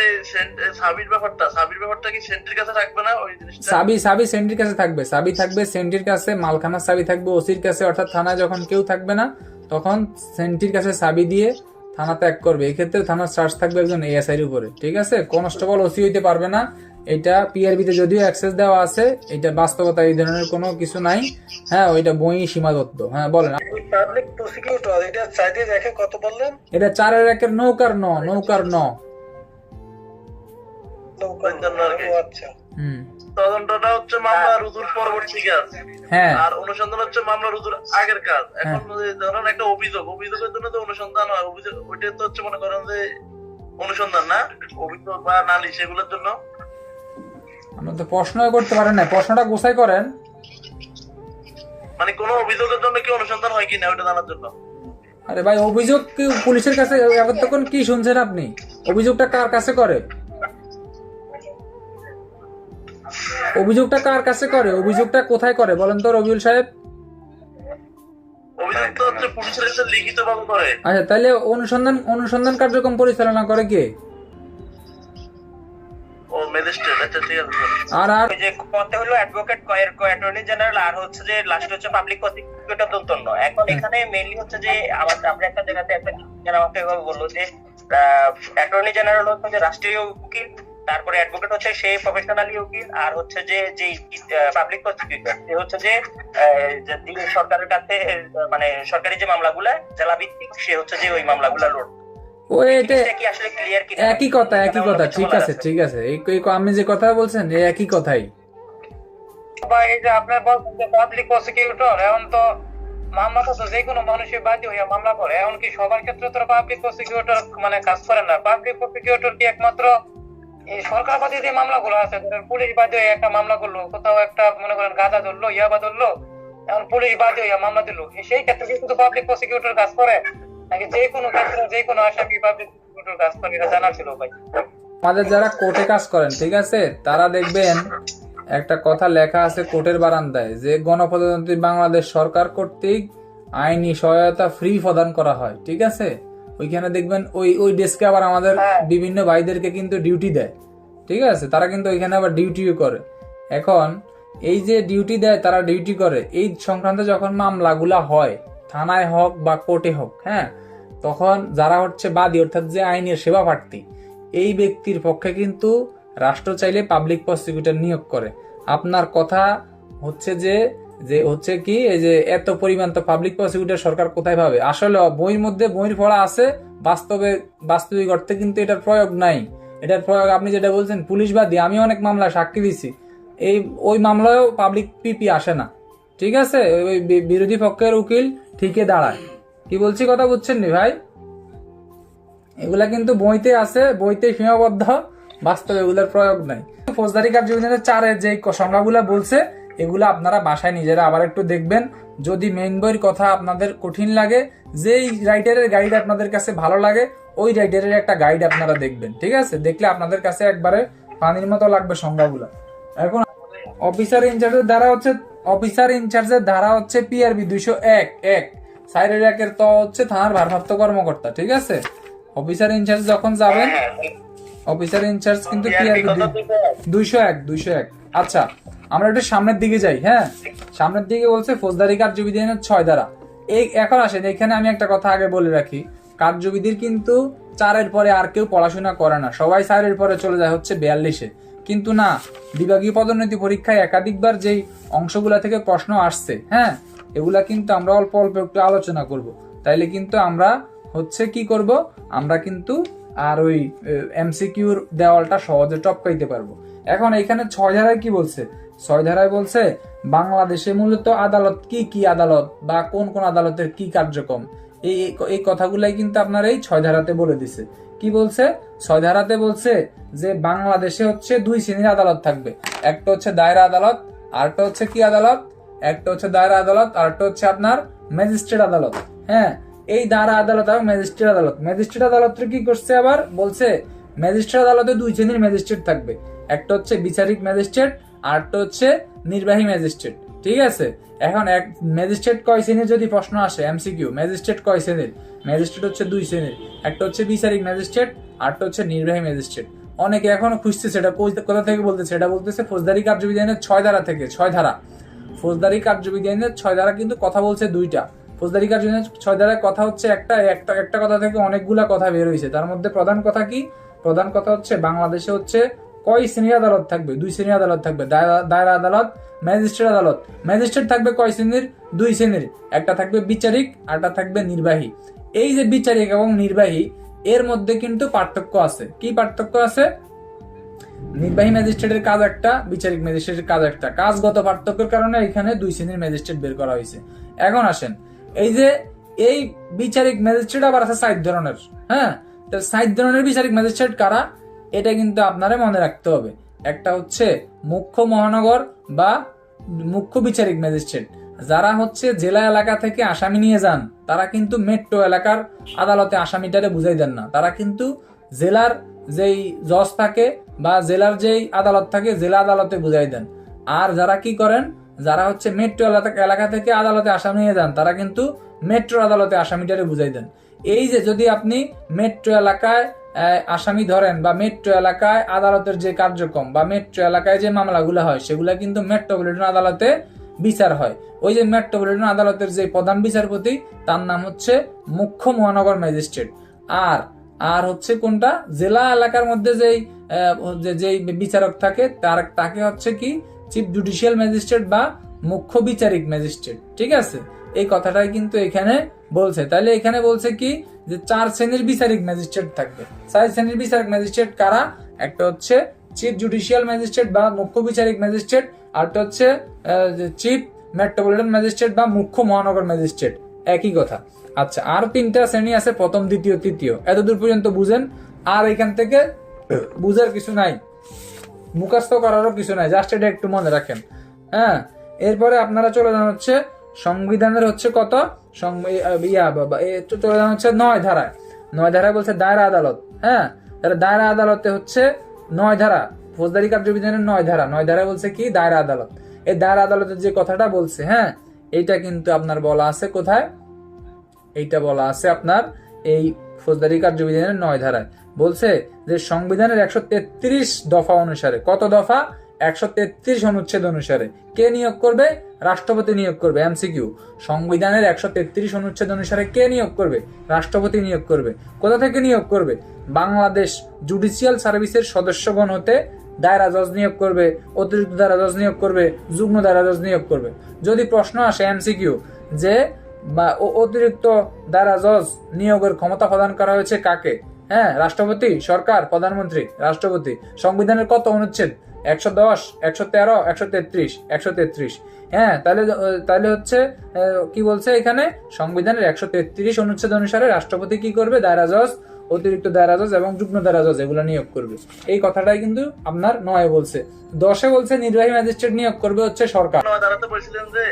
[SPEAKER 2] সাবির ব্যাপারটা কি সেন্ট্রির কাছে থাকবে না? ওই জিনিসটা
[SPEAKER 1] সাবি সেন্ট্রির কাছে থাকবে, সাবি থাকবে সেন্ট্রির কাছে, মালখানার সাবি থাকবে ওসির কাছে। অর্থাৎ থানায় যখন কেউ থাকবে না, তখন সেন্ট্রির কাছে সাবি দিয়ে থানা ত্যাগ করবে। এই ক্ষেত্রে থানার চার্জ থাকবে একজন এএসআই এর উপরে, ঠিক আছে? কনস্টেবল ওসি হইতে পারবে না। এটা পিআরবি তে যদিও অ্যাক্সেস দেওয়া আছে, এটা বাস্তবতা এই ধরনের কোনো কিছু নাই। হ্যাঁ, ওইটা বই সীমাবদ্ধ। হ্যাঁ বলেন।
[SPEAKER 3] পাবলিক প্রসিকিউটর এটা চাইতে দেখে কত বললেন?
[SPEAKER 1] এটা 4-1 নৌকার ন, নৌকার ন।
[SPEAKER 3] আচ্ছা,
[SPEAKER 2] তদন্তটা হচ্ছে মামলা রুজুর পরবর্তী কাজ,
[SPEAKER 1] হ্যাঁ
[SPEAKER 2] আর অনুসন্ধান হচ্ছে মামলা রুজুর আগের কাজ। এখন ধরেন একটা অভিযোগের জন্য তো অনুসন্ধান হয়, অভিযোগ ওইটা তো হচ্ছে মনে করেন যে অনুসন্ধান না, অভিযোগ বা নালিশ এগুলোর জন্য।
[SPEAKER 1] আমরা তো প্রশ্নই করতে পারেন না, প্রশ্নটা গোছাই করেন।
[SPEAKER 2] মানে কোন অভিযোগের জন্য কি অনুসন্ধান হয় কিনা ওটা জানার জন্য।
[SPEAKER 1] আরে ভাই, অভিযোগ কি পুলিশের কাছে এতক্ষণ কি শুনছেন আপনি? অভিযোগটা কার কাছে করে? অভিযোগটা কার কাছে করে? অভিযোগটা কোথায় করে বলেন তো রবিউল সাহেব?
[SPEAKER 2] অভিযোগ তো হচ্ছে পুলিশের কাছে লিখিত ভাবে করে।
[SPEAKER 1] আচ্ছা, তাহলে অনুসন্ধান কার্যক্রম পরিচালনা করে কে?
[SPEAKER 2] ও ম্যাজিস্ট্রেট। আচ্ছা ঠিক আছে।
[SPEAKER 1] আর
[SPEAKER 4] ওই যে পথে হলো অ্যাডভোকেট অ্যাটর্নি জেনারেল, আর হচ্ছে যে লাস্ট হচ্ছে পাবলিক প্রসিকিউটর দন্তন্য। এখন এখানে মেইনলি হচ্ছে যে আমরা একটা জায়গাতে একটা আমাকে এভাবে বললো যে অ্যাটর্নি জেনারেল হচ্ছে যে রাষ্ট্রীয় উকিল, তারপরে অ্যাডভোকেট হচ্ছে সেই প্রফেশনালি উকিল, আর হচ্ছে যে পাবলিক প্রসিকিউটর সে হচ্ছে যে সরকারের কাছে মানে সরকারি যে মামলাগুলা জেলা ভিত্তিক, সে হচ্ছে যে ওই মামলাগুলা লোড।
[SPEAKER 1] একই কথা, ঠিক আছে ঠিক আছে। আপনি যে কথা বলছেন একই কথাই।
[SPEAKER 3] এই যে আপনার বলছেন যে পাবলিক প্রসিকিউটর, এখন তো মামলা তো যে কোনো মানুষের বাদী হইয়া মামলা করে। এখন কি সবার ক্ষেত্রে তো পাবলিক প্রসিকিউটর মানে কাজ করে না? পাবলিক প্রসিকিউটর কি একমাত্র এই সরকার বাদী যে মামলাগুলো আছে, পুলিশ বাদী হয়ে একটা মামলা করলো, কোথাও একটা মনে করেন গাঁজা ধরলো, ইয়াবা ধরলো, এখন পুলিশ বাদী হইয়া মামলা দিল, সেই ক্ষেত্রে কি শুধু পাবলিক প্রসিকিউটর কাজ করে, নাকি যে কোনো ক্ষেত্রে যে কোনো আসামি পাবলিক প্রসিকিউটর কাজ করে? এটা জানা ছিল ভাই।
[SPEAKER 1] আমাদের যারা কোর্টে কাজ করেন, ঠিক আছে, তারা দেখবেন একটা কথা লেখা আছে কোর্টের বারান্দায় যে গণপ্রজাতন্ত্রী বাংলাদেশ সরকার কর্তৃক আইনি সহায়তা ফ্রি প্রদান করা হয়, ঠিক আছে? ওইখানে দেখবেন ওই ডেস্কে আবার আমাদের বিভিন্ন ভাইদেরকে কিন্তু ডিউটি দেয়, ঠিক আছে? তারা কিন্তু ওইখানে আবার ডিউটিও করে। এখন এই যে ডিউটি দেয়, তারা ডিউটি করে এই সংক্রান্ত যখন মামলাগুলা হয়, থানায় হোক বা কোর্টে হোক, হ্যাঁ, তখন যারা হচ্ছে বাদী অর্থাৎ যে আইনের সেবা প্রার্থী, এই ব্যক্তির পক্ষে কিন্তু রাষ্ট্র চাইলে পাবলিক প্রসিকিউটর নিয়োগ করে। আপনার কথা হচ্ছে যে হচ্ছে কি, এই যে এত পরিমাণ তো পাবলিক প্রসিকিউটর সরকার কোথায় পাবে? আসলে বইয়ের মধ্যে বইয়ের পড়া আছে, বাস্তবিক অর্থে কিন্তু এটার প্রয়োগ নাই। এটার প্রয়োগ আপনি যেটা বলছেন পুলিশবাদী, আমি অনেক মামলা সাক্ষী দিছি, ওই মামলায়ও পাবলিক পিপি আসে না, ঠিক আছে? ওই বিরোধী পক্ষের উকিল ঠিকই দাঁড়ায়। কি বলছি কথা বুঝছেন নি ভাই? এগুলা কিন্তু বইতে আছে, বইতে সীমাবদ্ধ, বাস্তবে এগুলোর প্রয়োগ নাই। ফৌজদারি কার্যবিধির 4 যে সংজ্ঞাগুলা বলছে, এগুলা আপনারা বাসায় নিজেরা আবার একটু দেখবেন। যদি মেইন বইয়ের কথা আপনাদের কঠিন লাগে, যেই রাইটারের গাইড আপনাদের কাছে ভালো লাগে, ওই রাইটারের একটা গাইড আপনারা দেখবেন, ঠিক আছে? দেখলে আপনাদের কাছে একবারে পানির মতো লাগবে সংজ্ঞাগুলা। এখন অফিসার ইনচার্জের ধারা হচ্ছে পিআরবি 201 সাইরের 1 তো হচ্ছে থানার ভারপ্রাপ্ত কর্মকর্তা, ঠিক আছে? অফিসার ইনচার্জ যখন যাবেন, অফিসার ইনচার্জ কিন্তু পিআরবি 201। আচ্ছা, আমরা একটু সামনের দিকে যাই। হ্যাঁ, সামনের দিকে বলছে ফৌজদারি কার্যবিধি 6 ধারা। এখন আসেন, এখানে আমি একটা কথা আগে বলে রাখি, কার্যবিধির কিন্তু 4-এর পরে আর কেউ পড়াশোনা করে না, সবাই 4-এর পরে চলে যায় হচ্ছে 42-এ। কিন্তু না, বিভাগীয় পদোন্নতি পরীক্ষায় একাধিকবার যেই অংশগুলা থেকে প্রশ্ন আসছে, হ্যাঁ, এগুলা কিন্তু আমরা অল্প অল্প একটু আলোচনা করব। তাইলে কিন্তু আমরা হচ্ছে কি করব, আমরা কিন্তু আর ওই এমসিকিউর দেওয়ালটা সহজে টপকাইতে পারবো। এখন এখানে 6 ধারায় কি বলছে? 6 ধারায় বলছে বাংলাদেশে মূলত আদালত কি আদালত বা কোন কোন আদালতের কি কার্যক্রম, এই কথাগুলাই কিন্তু আপনার এই 6 ধারাতে বলে দিছে। কি বলছে? 6 ধারাতে বলছে যে বাংলাদেশে হচ্ছে 2 শ্রেণীর আদালত থাকবে, একটা হচ্ছে দায়রা আদালত, আরেকটা হচ্ছে কি আদালত, একটা হচ্ছে দায়রা আদালত, আরেকটা হচ্ছে আপনার ম্যাজিস্ট্রেট আদালত। হ্যাঁ, এই দায়রা আদালত এবং ম্যাজিস্ট্রেট আদালতের কি করছে? আবার বলছে ম্যাজিস্ট্রেট আদালতে 2 শ্রেণীর ম্যাজিস্ট্রেট থাকবে, একটা হচ্ছে বিচারিক ম্যাজিস্ট্রেট, আরেকটা হচ্ছে নির্বাহী ম্যাজিস্ট্রেট, ঠিক আছে? এখন এক ম্যাজিস্ট্রেট কয় শ্রেণীর যদি প্রশ্ন আসে এমসিকিউ, ম্যাজিস্ট্রেট কয় শ্রেণীর? ম্যাজিস্ট্রেট হচ্ছে 2 শ্রেণীর, একটা হচ্ছে বিচারিক ম্যাজিস্ট্রেট, আরেকটা হচ্ছে নির্বাহী ম্যাজিস্ট্রেট। অনেকে এখনো খুঁজছে সেটা কোথা থেকে বলতেছে, এটা বলতেছে ফৌজদারি কার্যবিধি 6 ধারা থেকে। 6 ধারা ফৌজদারি কার্যবিধি 6 ধারা কিন্তু কথা বলছে 2টা, ফৌজদারি কার্যবিধির 6 ধারায় কথা হচ্ছে একটা কথা থেকে অনেকগুলা কথা বের হয়েছে। তার মধ্যে প্রধান কথা কি? প্রধান কথা হচ্ছে বাংলাদেশে হচ্ছে কয় শ্রেণীর আদালত থাকবে? 2 শ্রেণীর আদালত থাকবে, দায়রা আদালত, ম্যাজিস্ট্রেট আদালত। ম্যাজিস্ট্রেট থাকবে কয় শ্রেণীর? 2 শ্রেণীর, একটা থাকবে বিচারিক, আরটা থাকবে নির্বাহী। এই যে বিচারিক এবং নির্বাহী, এর মধ্যে কিন্তু পার্থক্য আছে। কি পার্থক্য আছে? নির্বাহী ম্যাজিস্ট্রেটের কাজ একটা, বিচারিক ম্যাজিস্ট্রেটের কাজ একটা। কাজগত পার্থক্যের কারণে এখানে 2 শ্রেণীর ম্যাজিস্ট্রেট বের করা হয়েছে। এখন আসেন, এই বিচারিক ম্যাজিস্ট্রেট আবার আছে 7 ধরনের। হ্যাঁ, তো 7 ধরনের বিচারিক ম্যাজিস্ট্রেট কারা, এটা কিন্তু আপনারা মনে রাখতে হবে। একটা হচ্ছে মুখ্য মহানগর বা মুখ্য বিচারিক ম্যাজিস্ট্রেট। যারা হচ্ছে জেলা এলাকা থেকে আসামি নিয়ে যান, তারা কিন্তু মেট্রো এলাকার আদালতে আসামিটারে বুঝাই দেন না। তারা কিন্তু জেলার যেই জজ থাকে বা জেলার যেই আদালত থাকে, জেলা আদালতে বুঝাই দেন। আর যারা কি করেন, যারা হচ্ছে মেট্রো এলাকা থেকে আদালতে আসামি নিয়ে যান, তারা কিন্তু মেট্রো আদালতে আসামিটারে বুঝাই দেন। এই যে যদি আপনি মেট্রো এলাকায় আসামি ধরেন বা মেট্রো এলাকায় আদালতের যে কার্যক্রম বা মেট্রো এলাকায় যে মামলাগুলো হয়, সেগুলা কিন্তু মেট্রোপলিটন আদালতে বিচার হয়। ওই যে মেট্রোপলিটন আদালতের যে প্রধান বিচারপতি, তার নাম হচ্ছে মুখ্য মহানগর ম্যাজিস্ট্রেট। আর হচ্ছে কোনটা, জেলা এলাকার মধ্যে যেই বিচারক থাকে তাকে হচ্ছে কি চিফ জুডিশিয়াল ম্যাজিস্ট্রেট বা মুখ্য বিচারিক ম্যাজিস্ট্রেট। ঠিক আছে, এই কথাটাই কিন্তু এখানে বলছে। তাহলে এখানে বলছে কি যে 4 শ্রেণীর বিচারিক ম্যাজিস্ট্রেট থাকবে। 4 শ্রেণীর বিচারিক ম্যাজিস্ট্রেট কারা? একটা হচ্ছে চিফ জুডিশিয়াল ম্যাজিস্ট্রেট বা মুখ্য বিচারিক ম্যাজিস্ট্রেট, আরটা হচ্ছে চিফ মেট্রোপলিটন ম্যাজিস্ট্রেট বা মুখ্য মহানগর ম্যাজিস্ট্রেট। একই কথা। আচ্ছা, আর 3টা শ্রেণী আছে, প্রথম, দ্বিতীয়, তৃতীয়। এতদূর পর্যন্ত বুঝেন। আর এখান থেকে বুঝার কিছু নাই, মুখস্থ করারও কিছু নাই, জাস্ট এটা একটু মনে রাখেন। হ্যাঁ, এরপরে আপনারা চলে যান হচ্ছে সংবিধানের হচ্ছে কত চলে যান হচ্ছে 9 ধারায়। 9 ধারায় বলছে দায়রা আদালত। হ্যাঁ, তাহলে দায়রা আদালতে হচ্ছে 9 ধারা, ফৌজদারি কার্যবিধানের 9 ধারা। 9 ধারায় বলছে কি দায়রা আদালত। এই দায়রা আদালতের যে কথাটা বলছে, হ্যাঁ, এইটা কিন্তু আপনার বলা আছে কোথায়? এইটা বলা আছে আপনার এই ফৌজদারি কার্যবিধানের 9 ধারায়। বলছে যে সংবিধানের 133 দফা অনুসারে, কত দফা? 133 অনুচ্ছেদ অনুসারে কে নিয়োগ করবে? রাষ্ট্রপতি নিয়োগ করবে। এমসিকিউ, সংবিধানের 133 অনুচ্ছেদ অনুসারে কে নিয়োগ করবে? রাষ্ট্রপতি নিয়োগ করবে। কোথা থেকে নিয়োগ করবে? বাংলাদেশ জুডিশিয়াল সার্ভিসের সদস্যগণ হতে দায়রা জজ নিয়োগ করবে, অতিরিক্ত দায়রা জজ নিয়োগ করবে, যুগ্ম দায়রা জজ নিয়োগ করবে। যদি প্রশ্ন আসে এমসিকিউ যে অতিরিক্ত দায়রা জজ নিয়োগের ক্ষমতা প্রদান করা হয়েছে কাকে? হ্যাঁ, রাষ্ট্রপতি, সরকার, প্রধানমন্ত্রী, রাষ্ট্রপতি। সংবিধানের কত অনুচ্ছেদ? 110, 113, 133, 133। হ্যাঁ, তাহলে হচ্ছে কি বলছে এখানে? সংবিধানের 133 অনুচ্ছেদ অনুসারে রাষ্ট্রপতি কি করবে? দায়রা জজ, অতিরিক্ত দায়রা জজ এবং যুগ্ম দায়রা জজ এগুলো নিয়োগ করবে। এই কথাটাই কিন্তু আপনার 9 বলছে। 10 বলছে নির্বাহী ম্যাজিস্ট্রেট নিয়োগ করবে হচ্ছে সরকার।
[SPEAKER 2] দাঁড়াতে বলছিলেন যে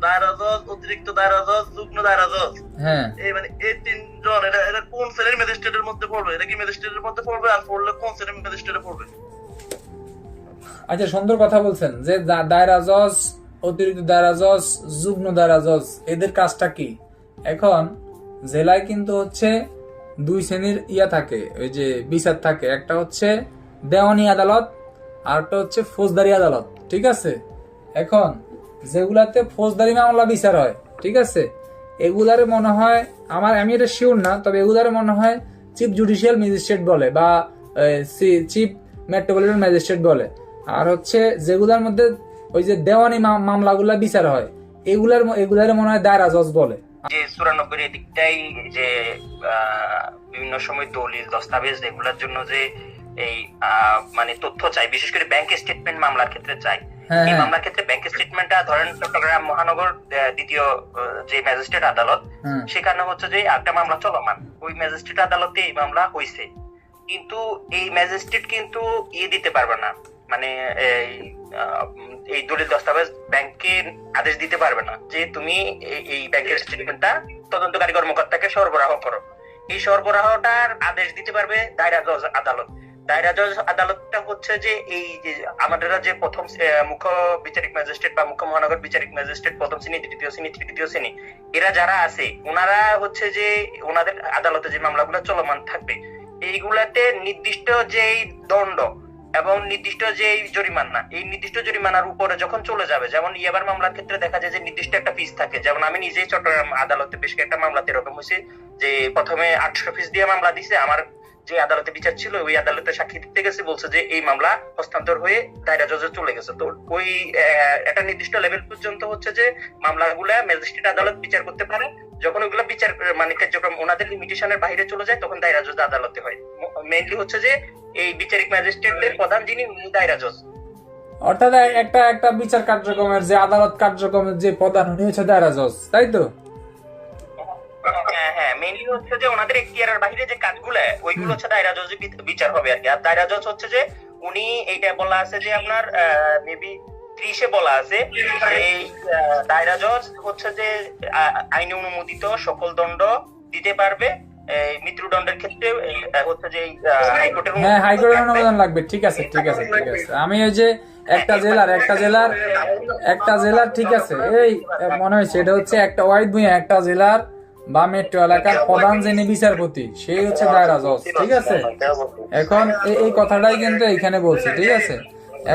[SPEAKER 2] দায়রা জজ, অতিরিক্ত দায়রা জজ, যুগ্ম দায়রা জজ।
[SPEAKER 1] হ্যাঁ,
[SPEAKER 2] এই মানে এই 3 জন, এটা কোন শ্রেণীর ম্যাজিস্ট্রেটের মধ্যে পড়বে? এটা কি ম্যাজিস্ট্রেটের মধ্যে পড়বে? আর পড়লে কোন শ্রেণীর ম্যাজিস্ট্রেটে পড়বে?
[SPEAKER 1] আচ্ছা, সুন্দর কথা বলছেন যে দায়রা জজ, অতিরিক্ত দায়রা জজ, যুগ্ম দায়রা জজ, এদের কাজটা কি? এখন জেলায় কিন্তু হচ্ছে 2 শ্রেণীর থাকে, ওই যে বিচার থাকে। একটা হচ্ছে দেওয়ানি আদালত, আরটা হচ্ছে ফৌজদারি আদালত। ঠিক আছে, এখন যেগুলাতে ফৌজদারি মামলা বিচার হয়, ঠিক আছে, এগুলারে মনে হয় আমি এটা শিওর না, তবে এগুলারে মনে হয় চিফ জুডিশিয়াল ম্যাজিস্ট্রেট বলে বা চিফ মেট্রোপলিটন ম্যাজিস্ট্রেট বলে। আর হচ্ছে যেগুলার মধ্যে ওই যে দেওয়ানি মামলাগুলা বিচার হয়, এগুলার মনে হয় দায়রা জজ বলে।
[SPEAKER 4] যে 94 এর দিকটাই যে বিভিন্ন সময় দলিল দস্তাবেজ এগুলোর জন্য যে এই মানে তথ্য চাই, বিশেষ করে ব্যাংক স্টেটমেন্ট মামলার ক্ষেত্রে চাই। এই মামলার ক্ষেত্রে ব্যাংক স্টেটমেন্টটা ধরেন চট্টগ্রাম মহানগর দ্বিতীয় যে ম্যাজিস্ট্রেট আদালত, সেখানে হচ্ছে যে একটা মামলা চলমান, ওই ম্যাজিস্ট্রেট আদালতে এই মামলা হয়েছে, কিন্তু এই ম্যাজিস্ট্রেট কিন্তু দিতে পারবে না, মানে এই দলিল দস্তাবেজ ব্যাংকে আদেশ দিতে পারবে না যে তুমি এই ব্যাংকের স্টেটমেন্টটা তদন্তকারী কর্মকর্তাকে সরবরাহ করো। এই সরবরাহটার আদেশ দিতে পারবে দায়রা জজ আদালত। দায়রা জজ আদালতটা হচ্ছে যে এই যে আমাদের যে প্রথম মুখ্য বিচারিক ম্যাজিস্ট্রেট বা মুখ্য মহানগর বিচারিক ম্যাজিস্ট্রেট প্রথম শ্রেণী, দ্বিতীয় শ্রেণী, তৃতীয় শ্রেণী, এরা যারা আছে ওনারা হচ্ছে যে ওনাদের আদালতে যে মামলাগুলো চলমান থাকবে, এইগুলাতে নির্দিষ্ট যে দণ্ড এবং নির্দিষ্ট যে জরিমানা, এই নির্দিষ্ট জরিমানার উপরে যখন চলে যাবে, যেমন ইয়াবার মামলার ক্ষেত্রে দেখা যায় যে নির্দিষ্ট একটা ফিস থাকে। যেমন আমি নিজেই চট্টগ্রাম আদালতে বেশ কয়েকটা মামলাতে এরকম হয়েছে যে প্রথমে 800 ফিস দিয়ে মামলা দিছে, আমার যে আদালতে বিচার ছিল ওই আদালতে সাক্ষী দিতে গেছে, বলছে যে এই মামলা হস্তান্তর হয়ে দায়রা জজে চলে গেছে। তো ওই একটা নির্দিষ্ট লেভেল পর্যন্ত হচ্ছে যে মামলাগুলা ম্যাজিস্ট্রেট আদালত বিচার করতে পারে। যখন ওইগুলা বিচার মানে কার্যক্রম ওনাদের লিমিটেশনের বাইরে চলে যায় তখন দায়রা জজ আদালতে হয়। মেইনলি হচ্ছে যে এই বিচারিক ম্যাজিস্ট্রেটের প্রধান যিনি দায়রা জজ,
[SPEAKER 1] অর্থাৎ একটা একটা বিচার কার্যক্রমের যে আদালত কার্যক্রমের যে প্রধান উনি হচ্ছে দায়রা জজ, তাই তো?
[SPEAKER 4] হ্যাঁ মেইনলি হচ্ছে যে ওনাদের এখতিয়ারের বাইরে যে কাজগুলো ওইগুলো হচ্ছে দায়রা জজ বিচার হবে আর কি। আর দায়রা জজ হচ্ছে যে উনি এইটা বলা আছে যে আপনার মেবি 30-এ বলা আছে এই দায়রা জজ হচ্ছে যে আইনে অনুমোদিত সকল দণ্ড দিতে পারবে। মৃত্যুদণ্ডের ক্ষেত্রে হচ্ছে যে হাইকোর্টের
[SPEAKER 1] হ্যাঁ হাইকোর্টের অনুমোদন লাগবে। ঠিক আছে ঠিক আছে ঠিক আছে। আমি ওই যে একটা জেলার ঠিক আছে, এই মনে হয়েছে এটা হচ্ছে একটা ওয়াইড ভূঁইয়া একটা জেলার বা মেট্রো এলাকার প্রধান যিনি বিচারপতি সেই হচ্ছে দায়রা জজ। ঠিক আছে, এখন এই কথাটাই কিন্তু এখানে বলছে। ঠিক আছে,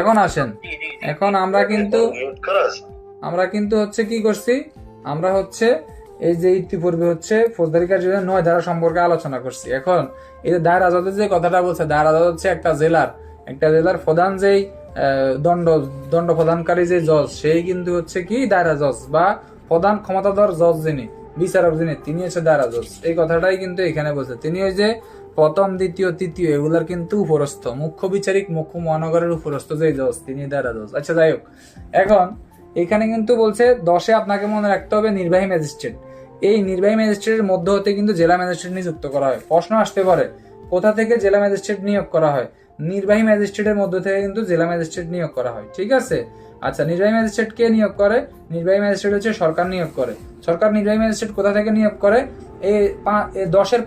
[SPEAKER 1] এখন আসেন, এখন আমরা কিন্তু হচ্ছে কি করছি, আমরা হচ্ছে এই যে ইতিপূর্বে হচ্ছে ফৌজদারি কার্যবিধি 9 ধারা সম্পর্কে আলোচনা করছি। এখন এই যে দায়রা জজের যে কথাটা বলছে, দায়রা জজ হচ্ছে একটা জেলার প্রধান যেই দণ্ড প্রদানকারী যে জজ সেই কিন্তু হচ্ছে কি দায়রা জজ বা প্রধান ক্ষমতাধর জজ যিনি বিচারক যিনি তিনি হচ্ছে দায়রা জজ। এই কথাটাই কিন্তু এখানে বলছে। তিনি ওই যে প্রথম দ্বিতীয় তৃতীয় এগুলার কিন্তু উপরস্থ, মুখ্য বিচারিক মুখ্য মহানগরের উপরস্থ যে জজ তিনি দায়রা জজ। আচ্ছা যাই হোক, এখন এখানে কিন্তু বলছে 10-এ আপনাকে মনে রাখতে হবে নির্বাহী ম্যাজিস্ট্রেট। এই নির্বাহী ম্যাজিস্ট্রেটের মধ্য হতে কিন্তু জেলা ম্যাজিস্ট্রেট নিযুক্ত করা হয়। প্রশ্ন আসতে পারে কোথা থেকে জেলা ম্যাজিস্ট্রেট নিয়োগ করা হয়? নির্বাহী ম্যাজিস্ট্রেটের মধ্য থেকে কিন্তু জেলা ম্যাজিস্ট্রেট নিয়োগ করা হয়। ঠিক আছে, আচ্ছা নির্বাহী ম্যাজিস্ট্রেট কে নিয়োগ করে? নির্বাহী ম্যাজিস্ট্রেট হচ্ছে সরকার নিয়োগ করে। সরকার নির্বাহী ম্যাজিস্ট্রেট কোথা থেকে নিয়োগ করে? এই 10-এর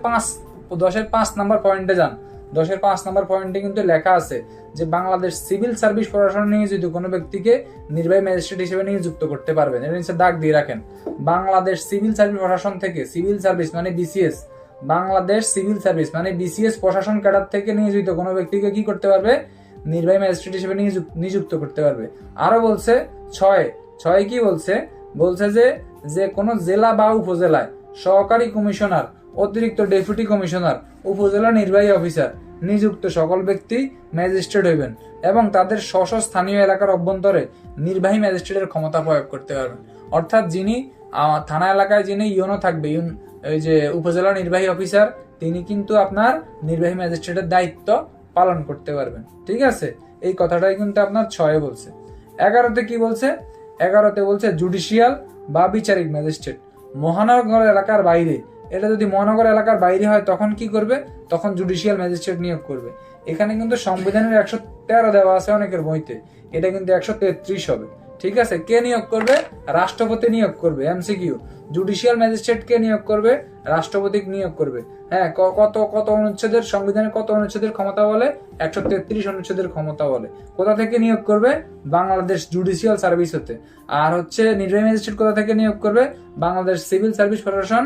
[SPEAKER 1] 5 নাম্বার পয়েন্টে যান। 10-এর 5 নাম্বার পয়েন্টে কিন্তু লেখা আছে যে বাংলাদেশ সিভিল সার্ভিস প্রশাসনে নিয়োজিত কোনো ব্যক্তিকে নির্বাহী ম্যাজিস্ট্রেট হিসেবে নিযুক্ত করতে পারবেন। এর নিচে দাগ দিয়ে রাখেন, বাংলাদেশ সিভিল সার্ভিস প্রশাসন থেকে, সিভিল সার্ভিস মানে বিসিএস, বাংলাদেশ সিভিল সার্ভিস মানে বিসিএস প্রশাসন ক্যাডার থেকে নিয়োজিত কোনো ব্যক্তিকে কি করতে পারবে? নির্বাহী ম্যাজিস্ট্রেট হিসেবে নিযুক্ত করতে পারবে। আরো বলছে 6 কি বলছে? বলছে যে কোনো জেলা বা উপজেলায় সহকারী কমিশনার, অতিরিক্ত ডেপুটি কমিশনার, উপজেলা নির্বাহী অফিসার নিযুক্ত সকল ব্যক্তি ম্যাজিস্ট্রেট হইবেন এবং তাদের স্ব স্থানীয় এলাকার অভ্যন্তরে নির্বাহী ম্যাজিস্ট্রেটের ক্ষমতা প্রয়োগ করতে পারবেন। অর্থাৎ যিনি থানা এলাকায় যিনি ইউনো থাকবে, এই যে উপজেলা নির্বাহী অফিসার, তিনি কিন্তু আপনার নির্বাহী ম্যাজিস্ট্রেটের দায়িত্ব পালন করতে পারবেন। ঠিক আছে, এই কথাটাই কিন্তু আপনার 6-এ বলছে। 11-তে কি বলছে? 11-তে বলছে জুডিশিয়াল বা বিচারিক ম্যাজিস্ট্রেট মহানগর এলাকার বাইরে। এটা যদি মহানগর এলাকার বাইরে হয় তখন কি করবে? তখন জুডিশিয়াল ম্যাজিস্ট্রেট নিয়োগ করবে। এখানে কিন্তু সংবিধানের 113 দেওয়া আছে অনেকের বইতে, এটা কিন্তু 133 হবে। ঠিক আছে, কে নিয়োগ করবে? রাষ্ট্রপতি নিয়োগ করবে। এমসিকিউ, জুডিশিয়াল ম্যাজিস্ট্রেট কে নিয়োগ করবে? রাষ্ট্রপতি নিয়োগ করবে। হ্যাঁ, কত অনুচ্ছেদের, সংবিধানের কত অনুচ্ছেদের ক্ষমতা বলে? 133 অনুচ্ছেদের ক্ষমতা বলে। কোথা থেকে নিয়োগ করবে? বাংলাদেশ জুডিশিয়াল সার্ভিস হতে। আর হচ্ছে নির্বাহী ম্যাজিস্ট্রেট কোথা থেকে নিয়োগ করবে? বাংলাদেশ সিভিল সার্ভিস প্রশাসন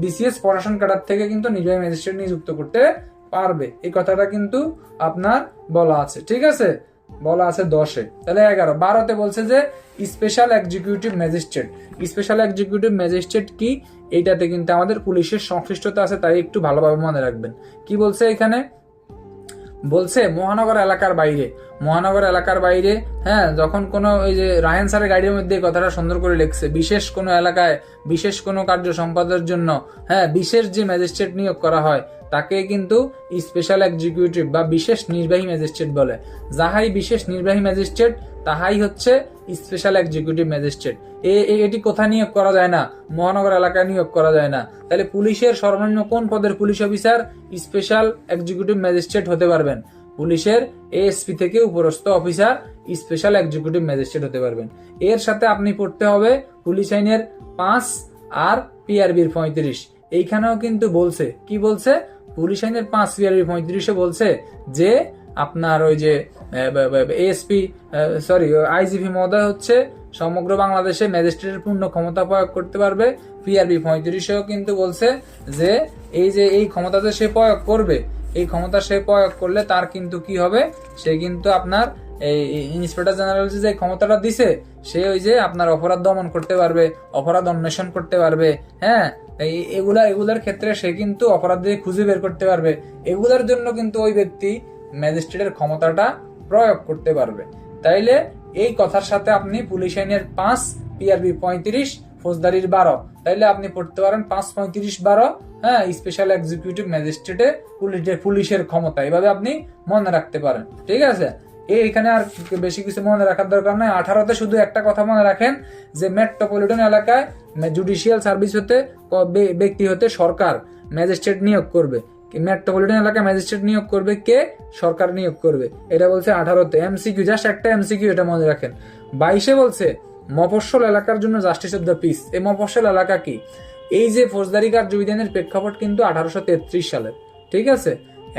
[SPEAKER 1] বিসিএস প্রশাসন ক্যাডার থেকে কিন্তু নির্বাহী ম্যাজিস্ট্রেট নিযুক্ত করতে পারবে। এই কথাটা কিন্তু আপনার বলা আছে। ঠিক আছে, বলা আছে 10-এ। তাহলে 11, 12-তে বলছে যে special executive magistrate. Special executive magistrate কি? এইটাতে কিন্তু আমাদের পুলিশের সংশ্লিষ্টতা আছে, তাই একটু ভালোভাবে মনে রাখবেন। কি বলছে এখানে? বলছে মহানগর এলাকার বাইরে, হ্যাঁ, যখন কোনো ওই যে রাহেন স্যারের গাড়ির মধ্যে কথাটা সুন্দর করে লিখছে, বিশেষ কোনো এলাকায় বিশেষ কোনো কার্য সম্পাদনের জন্য, হ্যাঁ, বিশেষ যে ম্যাজিস্ট্রেট নিয়োগ করা হয় তাকে কিন্তু স্পেশাল এক্সিকিউটিভ বা বিশেষ নির্বাহী ম্যাজিস্ট্রেট বলে। যাহাই বিশেষ নির্বাহী ম্যাজিস্ট্রেট তাহাই হচ্ছে স্পেশাল এক্সিকিউটিভ ম্যাজিস্ট্রেট। এটি কোথায় নিয়োগ করা যায় না? মহানগর এলাকায় নিয়োগ করা যায় না। তাহলে পুলিশের সর্বনিম্ন কোন পদের police officer special executive magistrate হতে পারবেন? পুলিশের এএসপি থেকে উপরস্থ অফিসার স্পেশাল এক্সিকিউটিভ ম্যাজিস্ট্রেট হতে পারবেন। এর সাথে আপনি পড়তে হবে পুলিশ আইনের 5 আর পিআরবির 35। এইখানেও কিন্তু বলছে, কি বলছে? পুলিশ আইনের 5 পিআরবি 35-এ বলছে যে আপনার ওই যে আইজিপি মহোদয় হচ্ছে সমগ্র বাংলাদেশে ম্যাজিস্ট্রেটের পূর্ণ ক্ষমতা প্রয়োগ করতে পারবে। পিআরবি 35-এও কিন্তু বলছে যে এই ক্ষমতা যে সে প্রয়োগ করবে এই ক্ষমতা সে প্রয়োগ করলে তার কিন্তু কি হবে, সে কিন্তু আপনার এই ইন্সপেক্টর জেনারেল যে ক্ষমতাটা দিছে, সে ওই যে আপনার অপরাধ দমন করতে পারবে, অপরাধ অন্বেষণ করতে পারবে, হ্যাঁ, এগুলার ক্ষেত্রে সে কিন্তু অপরাধী খুঁজে বের করতে পারবে। এগুলার জন্য কিন্তু ওই ব্যক্তি ম্যাজিস্ট্রেটের ক্ষমতাটা প্রয়োগ করতে পারবে। তাইলে এই কথার সাথে আপনি পুলিশ আইনের 5, পিআরবি 35, ফৌজদারির 12, তাইলে আপনি পড়তে পারেন 5, 35, 12, হ্যাঁ, স্পেশাল এক্সিকিউটিভ ম্যাজিস্ট্রেটে পুলিশের ক্ষমতা, এভাবে আপনি মনে রাখতে পারেন। ঠিক আছে, এখানে আর বেশি কিছু মনে রাখার দরকার নাই। 18তে শুধু একটা কথা মনে রাখেন যে মেট্রোপলিটন এলাকায় জুডিশিয়াল সার্ভিস হতে ব্যক্তি হতে সরকার ম্যাজিস্ট্রেট নিয়োগ করবে। মেট্রোপলিটন এলাকায় ম্যাজিস্ট্রেট নিয়োগ করবে কে? সরকার নিয়োগ করবে। এটা বলছে 18তে। এমসিকিউ, জাস্ট একটা এমসিকিউ, এটা মনে রাখেন। 22-এ বলছে মফস্বল এলাকার জন্য জাস্টিস অব দ্য পিস। এই মফস্বল এলাকা কি? এই যে ফৌজদারি কার্যবিধানের প্রেক্ষাপট কিন্তু 1833 সালের, ঠিক আছে।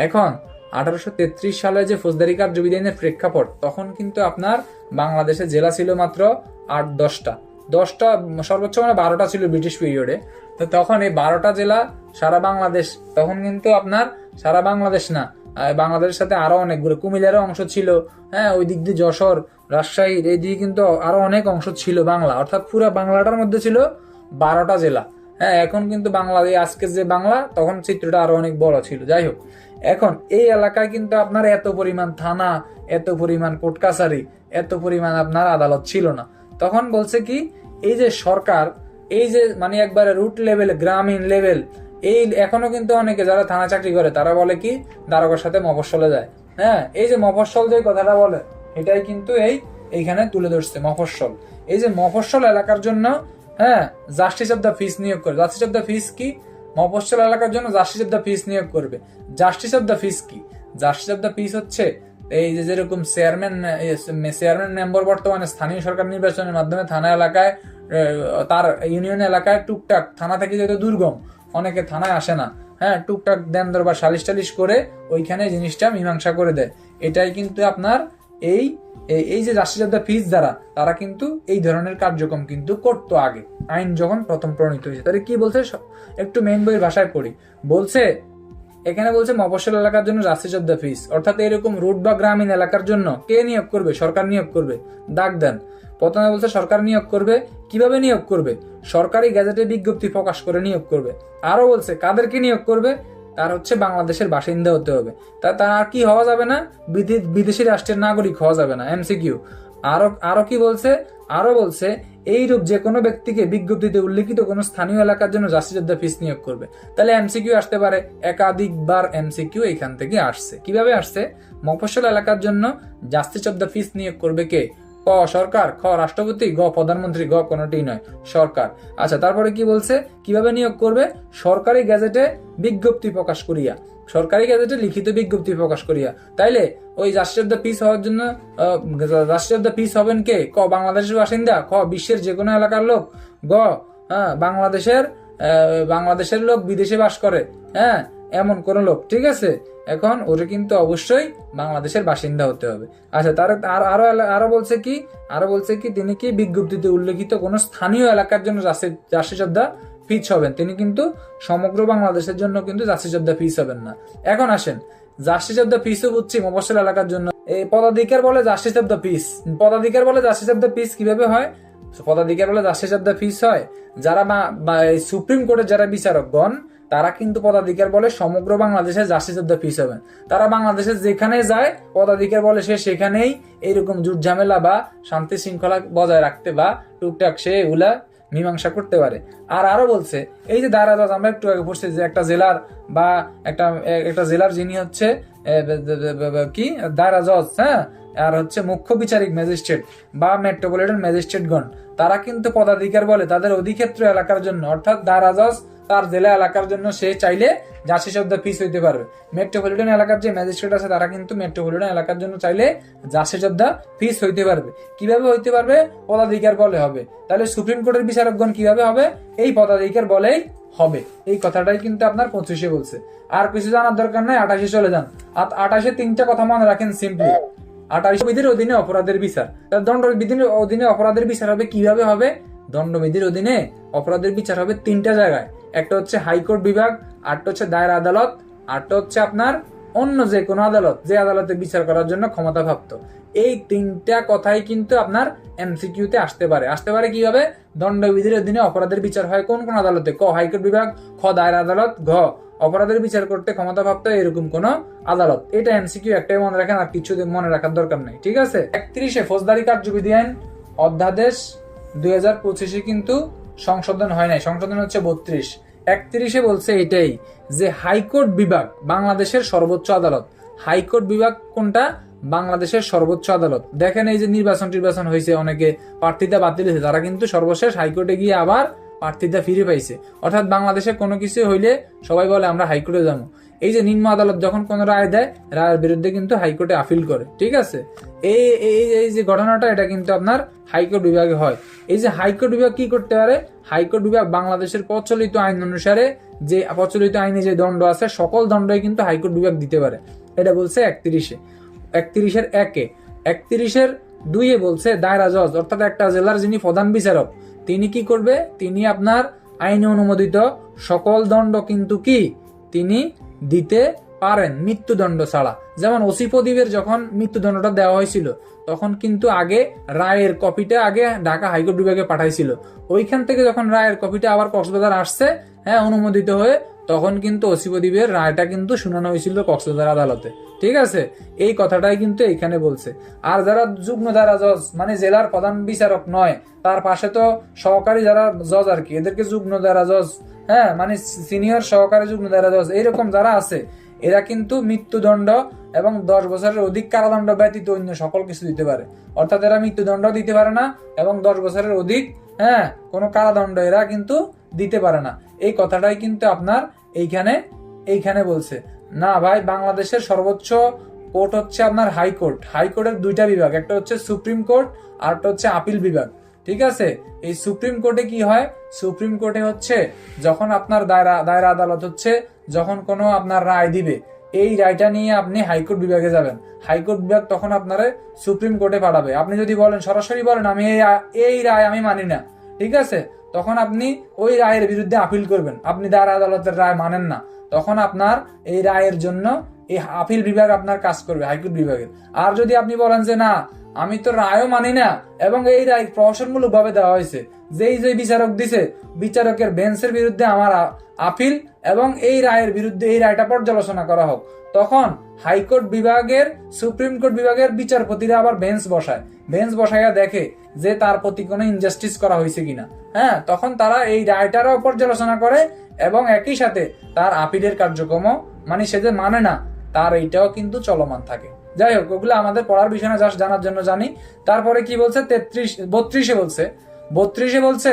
[SPEAKER 1] এখন 1833 সালে যে ফৌজদারি কার্যবিধানের প্রেক্ষাপট, তখন কিন্তু আপনার বাংলাদেশে জেলা ছিল মাত্র 8-10টা, সর্বোচ্চ মানে 12টা ছিল ব্রিটিশ পিরিয়ডে। তো তখন এই 12টা জেলা সারা বাংলাদেশ, তখন কিন্তু আপনার সারা বাংলাদেশ না, বাংলাদেশের সাথে আরো অনেকগুলো, কুমিল্লারও অংশ ছিল, হ্যাঁ, ওই দিক দিয়ে যশোর, রাজশাহীর এই দিকে কিন্তু আরো অনেক অংশ ছিল বাংলা, অর্থাৎ পুরো বাংলাটার মধ্যে ছিল 12টা জেলা। হ্যাঁ, এখন কিন্তু বাংলাদেশ আজকে যে বাংলা, তখন চিত্রটা আরো অনেক বড় ছিল। যাই হোক, এখন এই এলাকায় কিন্তু আপনার এত পরিমাণ থানা, এত পরিমাণ কোর্ট কাছারি, এত পরিমাণ আপনার আদালত ছিল না। তখন বলছে কি, এই যে সরকার, এই যে মানে একবারে রুট লেভেল, গ্রামীণ লেভেল, এই এখনো কিন্তু অনেকে যারা থানা চাকরি করে তারা বলে কি, দারোগার সাথে মফস্বলে যায়। হ্যাঁ, এই যে মফস্বল যে কথাটা বলে, এটাই কিন্তু এইখানে তুলে ধরছে মফস্বল। এই যে মফস্বল এলাকার জন্য, হ্যাঁ, জাস্টিস অব দ্য পিস নিয়োগ করে। জাস্টিস অব দ্য পিস কি? মফস্বল এলাকার জন্য জাস্টিস অব দ্য পিস নিয়োগ করবে। জাস্টিস অব দ্য পিস কি? জাস্টিস অব দ্য পিস হচ্ছে এই যে যেরকম চেয়ারম্যান মেম্বার বর্তমানে স্থানীয় সরকার নির্বাচনের মাধ্যমে থানা এলাকায়, তার ইউনিয়ন এলাকায় টুকটাক, থানা থেকে যেহেতু দুর্গম, অনেকে থানায় আসে না, হ্যাঁ, টুকটাক দেন দরবার সালিশ টালিশ করে ওইখানে জিনিসটা মীমাংসা করে দেয়। এটাই কিন্তু আপনার এই যে জাস্টিস অব দ্য পিস দ্বারা, তারা কিন্তু এই ধরনের কার্যক্রম কিন্তু করতো আগে, আইন যখন প্রথম প্রণীত হয়েছে। তাহলে কি বলছে, একটু মেইন বইয়ের ভাষায় পড়ি। বলছে এখানে বলছে মফস্বল এলাকার জন্য জাস্টিস অব দ্য পিস, অর্থাৎ এরকম রুট বা গ্রামীণ এলাকার জন্য কে নিয়োগ করবে? সরকার নিয়োগ করবে। দাগ দেন। প্রথমে বলছে সরকার নিয়োগ করবে। কিভাবে নিয়োগ করবে? সরকারি গ্যাজেটে বিজ্ঞপ্তি প্রকাশ করে নিয়োগ করবে। আরো বলছে কাদেরকে নিয়োগ করবে? তার হচ্ছে বাংলাদেশের বাসিন্দা হতে হবে। তার আর কি হওয়া যাবে না? বিদেশি রাষ্ট্রের নাগরিক হওয়া যাবে না। এমসিকিউ। আরো কি বলছে? আরো বলছে এইরূপ যে কোনো ব্যক্তিকে বিজ্ঞপ্তিতে উল্লেখিত কোন স্থানীয় এলাকার জন্য জাস্টিস অব দ্য পিস নিয়োগ করবে। তাহলে এমসিকিউ আসতে পারে, একাধিকবার এমসিকিউ এখান থেকে আসছে। কিভাবে আসছে? মফস্বল এলাকার জন্য জাস্টিস অব দ্য পিস নিয়োগ করবে কে? ক সরকার, খ রাষ্ট্রপতি, গ প্রধানমন্ত্রী, গ কোনটি নয়, সরকার। আচ্ছা, তারপরে কি বলছে কিভাবে নিয়োগ করবে? সরকারি গ্যাজেটে বিজ্ঞপ্তি প্রকাশ করিয়া, সরকারি গ্যাজেটে লিখিত বিজ্ঞপ্তি প্রকাশ করিয়া। তাইলে ওই জাস্টিস অব দ্য পিস হওয়ার জন্য জাস্টিস অব দ্য পিস হবেন কে? ক বাংলাদেশের বাসিন্দা, খ বিশ্বের যে কোনো এলাকার লোক, গ বাংলাদেশের লোক বিদেশে বাস করে, হ্যাঁ, এমন কোন লোক। ঠিক আছে, এখন ওরে কিন্তু অবশ্যই বাংলাদেশের বাসিন্দা হতে হবে। আচ্ছা, তার আরো বলছে কি, তিনি কি বিজ্ঞপ্তিতে উল্লেখিত কোন স্থানীয় এলাকার জন্য জাস্টিস অব দ্য পিস হবেন। তিনি কিন্তু সমগ্র বাংলাদেশের জন্য কিন্তু জাস্টিস অব দ্য পিস হবেন না। এখন আসেন, জাস্টিস অব দ্য পিসও বুঝছি মফস্বল এলাকার জন্য। এই পদাধিকার বলে জাস্টিস অব দ্য পিস, পদাধিকার বলে জাস্টিস অব দ্য পিস কিভাবে হয়? পদাধিকার বলে জাস্টিস অব দ্য পিস হয় যারা সুপ্রিম কোর্টের যারা বিচারকগণ, তারা কিন্তু পদাধিকার বলে সমগ্র বাংলাদেশে জাস্টিস অব দ্য পিস হবেন। তারা বাংলাদেশে যেখানে যায় পদাধিকার বলে সে সেখানেই এইরকম জুট ঝামেলা বা শান্তি শৃঙ্খলা বজায় রাখতে বা টুকটাক সে এগুলা মীমাংসা করতে পারে। আর আরো বলছে এই যে দায়রা জজ, আমরা একটু আগে পড়ছি যে একটা জেলার বা একটা জেলার যিনি হচ্ছে কি দায়রা জজ, হ্যাঁ, আর হচ্ছে মুখ্য বিচারিক ম্যাজিস্ট্রেট বা মেট্রোপলিটন ম্যাজিস্ট্রেটগণ, তারা কিন্তু পদাধিকার বলে তাদের অধিক্ষেত্র এলাকার জন্য, অর্থাৎ দায়রা জজ তার জেলা এলাকার জন্য সে চাইলে জাস্টিস অব দ্য পিস হইতে পারবে। মেট্রোপলিটন এলাকার যে ম্যাজিস্ট্রেট আছে তারা কিন্তু মেট্রোপলিটন এলাকার জন্য চাইলে জাস্টিস অব দ্য পিস হইতে পারবে। কিভাবে হইতে পারবে? পদাধিকার বলে হবে। তাহলে সুপ্রিম কোর্টের বিচারকগণ কিভাবে হবে? এই পদাধিকার বলেই হবে। এই কথাটাই কিন্তু আপনার 25-এ বলছে। আর কিছু জানার দরকার নাই, 28-এ চলে যান। 28-এ 3টা কথা মনে রাখেন সিম্পলি। 28 বিধির অধীনে অপরাধের বিচার, দণ্ডবিধির অধীনে অপরাধের বিচার হবে। কিভাবে হবে? দণ্ডবিধির অধীনে অপরাধের বিচার হবে 3টা জায়গায়। একটা হচ্ছে হাইকোর্ট বিভাগ, আরটা হচ্ছে দায়রা আদালত, আরটা হচ্ছে আপনার অন্য যে কোনো আদালত, যে আদালতে বিচার করার জন্য ক্ষমতাপ্রাপ্ত। এই তিনটা কথাই কিন্তু আপনার এমসিকিউতে আসতে পারে কিভাবে? দণ্ডবিধির অধীনে অপরাধের বিচার হয় কোন কোন আদালতে? ক হাইকোর্ট বিভাগ, খ দায়ের আদালত, ঘ অপরাধের বিচার করতে ক্ষমতাপ্রাপ্ত এরকম কোন আদালত। এটা এমসিকিউ একটাই মনে রাখেন, আর কিছু মনে রাখার দরকার নেই, ঠিক আছে? 31 ফৌজদারি কার্যবিধি আইন অধ্যাদেশ 2025 কিন্তু সংশোধন হয় নাই, সংশোধন হচ্ছে 32। 31 বলছে এটাই যে হাইকোর্ট বিভাগ বাংলাদেশের সর্বোচ্চ আদালত। হাইকোর্ট বিভাগ কোনটা? বাংলাদেশের সর্বোচ্চ আদালত। দেখেন এই যে নির্বাচন হয়েছে, অনেকে প্রার্থিতা বাতিল হয়েছে, তারা কিন্তু সর্বশেষ হাইকোর্টে গিয়ে আবার প্রার্থিতা ফিরে পাইছে। অর্থাৎ বাংলাদেশে কোনো কিছু হইলে সবাই বলে আমরা হাইকোর্টে যাবো। এই যে নিম্ন আদালত যখন কোনো রায় দেয়, রায়ের বিরুদ্ধে কিন্তু হাইকোর্টে আপিল করে, ঠিক আছে? এই যে ঘটনাটা, এটা কিন্তু আপনার হাইকোর্ট বিভাগে হয়। এই যে হাইকোর্ট বিভাগ কি করতে পারে? হাইকোর্ট বিভাগ বাংলাদেশের প্রচলিত আইন অনুসারে, যে প্রচলিত আইনে যে দণ্ড আছে সকল দণ্ডই কিন্তু হাইকোর্ট বিভাগ দিতে পারে। এটা বলছে 31-এ। 31-এর 1-এ। 31-এর 2-এ বলছে দায়রা জজ, অর্থাৎ একটা জেলার যিনি প্রধান বিচারক, তিনি কি করবে? তিনি আপনার আইনে অনুমোদিত সকল দণ্ড কিন্তু কি তিনি দিতে পারেন, মৃত্যুদণ্ড ছাড়া। যেমন ওসি প্রদীপের যখন মৃত্যুদণ্ডটা দেওয়া হয়েছিল, তখন কিন্তু আগে রায়ের কপিটা আগে ঢাকা হাইকোর্ট বিভাগে পাঠাইছিল। ওইখান থেকে যখন রায়ের কপিটা আবার কক্সবাজার আসছে, হ্যাঁ, অনুমোদিত হয়ে, তখন কিন্তু ওসি প্রদীপের রায়টা কিন্তু শুনানো হয়েছিল কক্সবাজার আদালতে, ঠিক আছে? এই কথাটাই কিন্তু এখানে বলছে। আর যারা যুগ্ম দায়রা জজ, মানে জেলার প্রধান বিচারক নয়, তার পাশে তো সহকারী যারা জজ আর কি, এদেরকে যুগ্ম দায়রা জজ, হ্যাঁ, মানে সিনিয়র সহকারী যুগ্ম দায়রা জজ, এইরকম যারা আছে, এরা কিন্তু মৃত্যুদণ্ড এবং 10 বছরের অধিক কারাদণ্ড ব্যতীত অন্য সকল কিছু দিতে পারে। অর্থাৎ এরা মৃত্যুদণ্ড দিতে পারে না এবং 10 বছরের অধিক, হ্যাঁ, কোনো কারাদণ্ড এরা কিন্তু দিতে পারে না। এই কথাটাই কিন্তু আপনার এইখানে বলছে। না ভাই, বাংলাদেশের সর্বোচ্চ কোর্ট হচ্ছে আপনার হাইকোর্ট। হাইকোর্টের 2টা বিভাগ, একটা হচ্ছে সুপ্রিম কোর্ট আর একটা হচ্ছে আপিল বিভাগ, ঠিক আছে? এই সুপ্রিম কোর্টে কি হয়? সুপ্রিম কোর্টে হচ্ছে যখন আপনার দায়রা আদালত হচ্ছে যখন কোনো আপনার রায় দিবে, এই রায়টা নিয়ে আপনি হাইকোর্ট বিভাগে যাবেন। হাইকোর্ট বিভাগ তখন আপনারে সুপ্রিম কোর্টে পাঠাবে। আপনি যদি বলেন, সরাসরি বলেন আমি এই রায় আমি মানি না, ঠিক আছে, তখন আপনি ওই রায়ের বিরুদ্ধে আপিল করবেন। আপনি দায়রা আদালতের রায় মানেন না, তখন আপনার এই রায়ের জন্য এই আপিল বিভাগ আপনার কাজ করবে, হাইকোর্ট বিভাগের। আর যদি আপনি বলেন যে না, আমি তো রায়ও মানি না এবং এই রায় প্রহসনমূলক ভাবে দেওয়া হয়েছে, যেই যে বিচারক দিছে, বিচারকের বেঞ্চের বিরুদ্ধে আমার আপিল এবং এই রায়ের বিরুদ্ধে এই রায়টা পর্যালোচনা করা হোক, তখন হাইকোর্ট বিভাগের, সুপ্রিম কোর্ট বিভাগের বিচারপতিরা আবার বেঞ্চ বসাইয়া দেখে যে তার প্রতি কোনো ইনজাস্টিস করা হয়েছে কিনা, হ্যাঁ, তখন তারা এই রায়টারও পর্যালোচনা করে এবং একই সাথে তার আপিলের কার্যক্রম, মানে সে যে মানে না, তার এইটাও কিন্তু চলমান থাকে। যাই হোক, ওগুলো আমাদের পড়ার বিষয় না, জাস্ট জানার জন্য জানি। তারপরে কি বলছে? 32-এ বলছে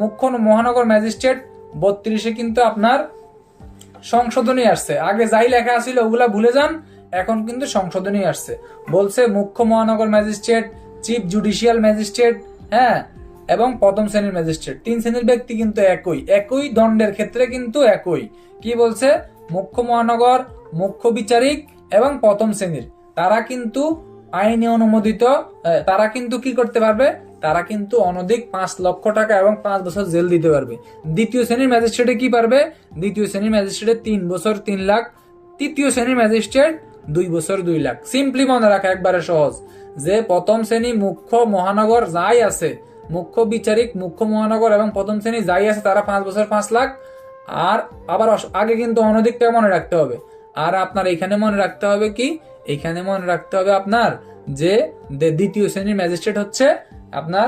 [SPEAKER 1] মুখ্য মহানগর ম্যাজিস্ট্রেট। 32-এ কিন্তু আপনার সংশোধনী আসছে। আগে যাই লেখা আছিল ওগুলা ভুলে যান, এখন কিন্তু সংশোধনী আসছে। বলছে মুখ্য মহানগর ম্যাজিস্ট্রেট, চিফ জুডিশিয়াল ম্যাজিস্ট্রেট, হ্যাঁ, এবং প্রথম শ্রেণীর ম্যাজিস্ট্রেট, 3 শ্রেণীর ব্যক্তি কিন্তু একই দণ্ডের ক্ষেত্রে কিন্তু একই। কি বলছে? মুখ্য মহানগর, মুখ্য বিচারিক এবং প্রথম শ্রেণীর, তারা কিন্তু আইনে অনুমোদিত, তারা কিন্তু কি করতে পারবে? তারা কিন্তু অনধিক 5 লক্ষ টাকা এবং 5 বছর জেল দিতে পারবে। দ্বিতীয় শ্রেণীর ম্যাজিস্ট্রেটে কি পারবে? দ্বিতীয় শ্রেণীর ম্যাজিস্ট্রেটে 3 বছর 3 লাখ, তৃতীয় শ্রেণীর ম্যাজিস্ট্রেট 2 বছর 2 লাখ। সিম্পলি মনে রাখা, একবারে সহজ, যে প্রথম শ্রেণী মুখ্য মহানগর যাই আছে, মুখ্য বিচারিক, মুখ্য মহানগর এবং প্রথম শ্রেণী যাই আছে, তারা 5 বছর 5 লাখ। আর আবার আগে কিন্তু অনধিকটা মনে রাখতে হবে। আর আপনার এখানে মনে রাখতে হবে কি? এখানে মনে রাখতে হবে আপনার যে দ্বিতীয় শ্রেণীর ম্যাজিস্ট্রেট হচ্ছে আপনার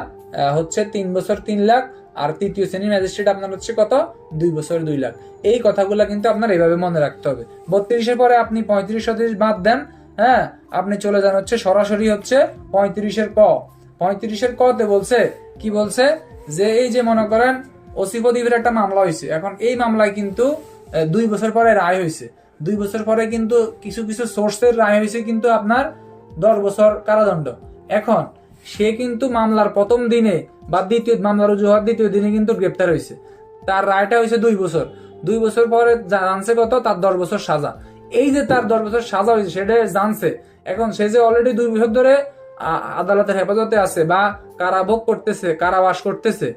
[SPEAKER 1] 3 বছর 3 লাখ, আর তৃতীয় শ্রেণীর ম্যাজিস্ট্রেট আপনার হচ্ছে কত? 2 বছর 2 লাখ। এই কথাগুলো কিন্তু আপনার এইভাবে মনে রাখতে হবে। 32-এর পরে আপনি 35-36 বাদ দেন, হ্যাঁ, আপনি চলে যান হচ্ছে সরাসরি হচ্ছে 35-এর ক। 35-এর কতে বলছে কি? বলছে যে এই যে মনে করেন ওসি প্রদীপের একটা মামলা হয়েছে, এখন এই মামলায় কিন্তু 2 বছর পরে রায় হয়েছে। 2 বছর পরে কিন্তু কিছু সোর্সের রায় হয়েছে কিন্তু আপনার 10 বছর কারাদণ্ড। এখন সে কিন্তু মামলার প্রথম দিনে বা দ্বিতীয় মামলা রুজু হওয়ার দ্বিতীয় দিনে কিন্তু গ্রেপ্তার হয়েছে। তার রায়টা হয়েছে 2 বছর। 2 বছর পরে জানছে কত? তার 10 বছর সাজা। এই যে তার 10 বছর সাজা হয়েছে সেটা জানছে, এখন সে যে অলরেডি 2 বছর ধরে আদালতের হেফাজতে আছে বা কারাভোগ করতেছে, কারাবাস করতেছে,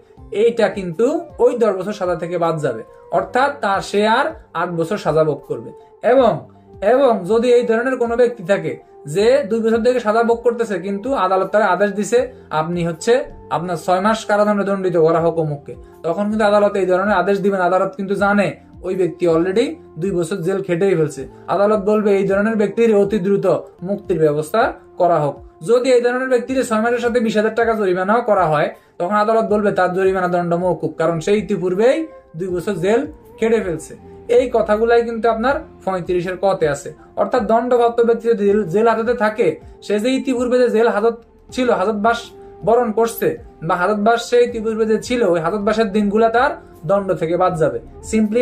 [SPEAKER 1] এইটা কিন্তু ওই 10 বছর সাজা থেকে বাদ যাবে। অর্থাৎ সে আর 8 বছর সাজা ভোগ করবে। এবং এবং যদি এই ধরনের কোনো ব্যক্তি থাকে যে 2 বছর থেকে সাজা ভোগ করতেছে কিন্তু আদালত তার আদেশ দিছে আপনি হচ্ছে আপনার 6 মাস কারাদণ্ডে দণ্ডিত করা হোক অমুককে, তখন কিন্তু আদালত এই ধরনের আদেশ দিবেন। আদালত কিন্তু জানে ওই ব্যক্তি অলরেডি 2 বছর জেল খেটেই ফেলছে। আদালত বলবে এই ধরনের ব্যক্তির অতি দ্রুত মুক্তির ব্যবস্থা করা হোক। যদি এই ধরনের ব্যক্তির 6 মাসের সাথে 20,000 টাকা জরিমানাও করা হয়, তখন আদালত বলবে তার জরিমানা দণ্ড মওকুফ, কারণ সে ইতিপূর্বেই 2 বছর জেল খেটে ফেলছে। এই কথাগুলাই কিন্তু আপনার 35-এর কতে আছে। অর্থাৎ দণ্ডপ্রাপ্ত ব্যক্তি যদি জেল হাজতে থাকে, সে যে ইতিপূর্বে যে জেল হাজত ছিল, হাজতবাস বরণ করছে বা হাজতবাস সে ইতিপূর্বে যে ছিল, ওই হাজতবাসের দিনগুলা তার দণ্ড থেকে বাদ যাবে। সিম্পলি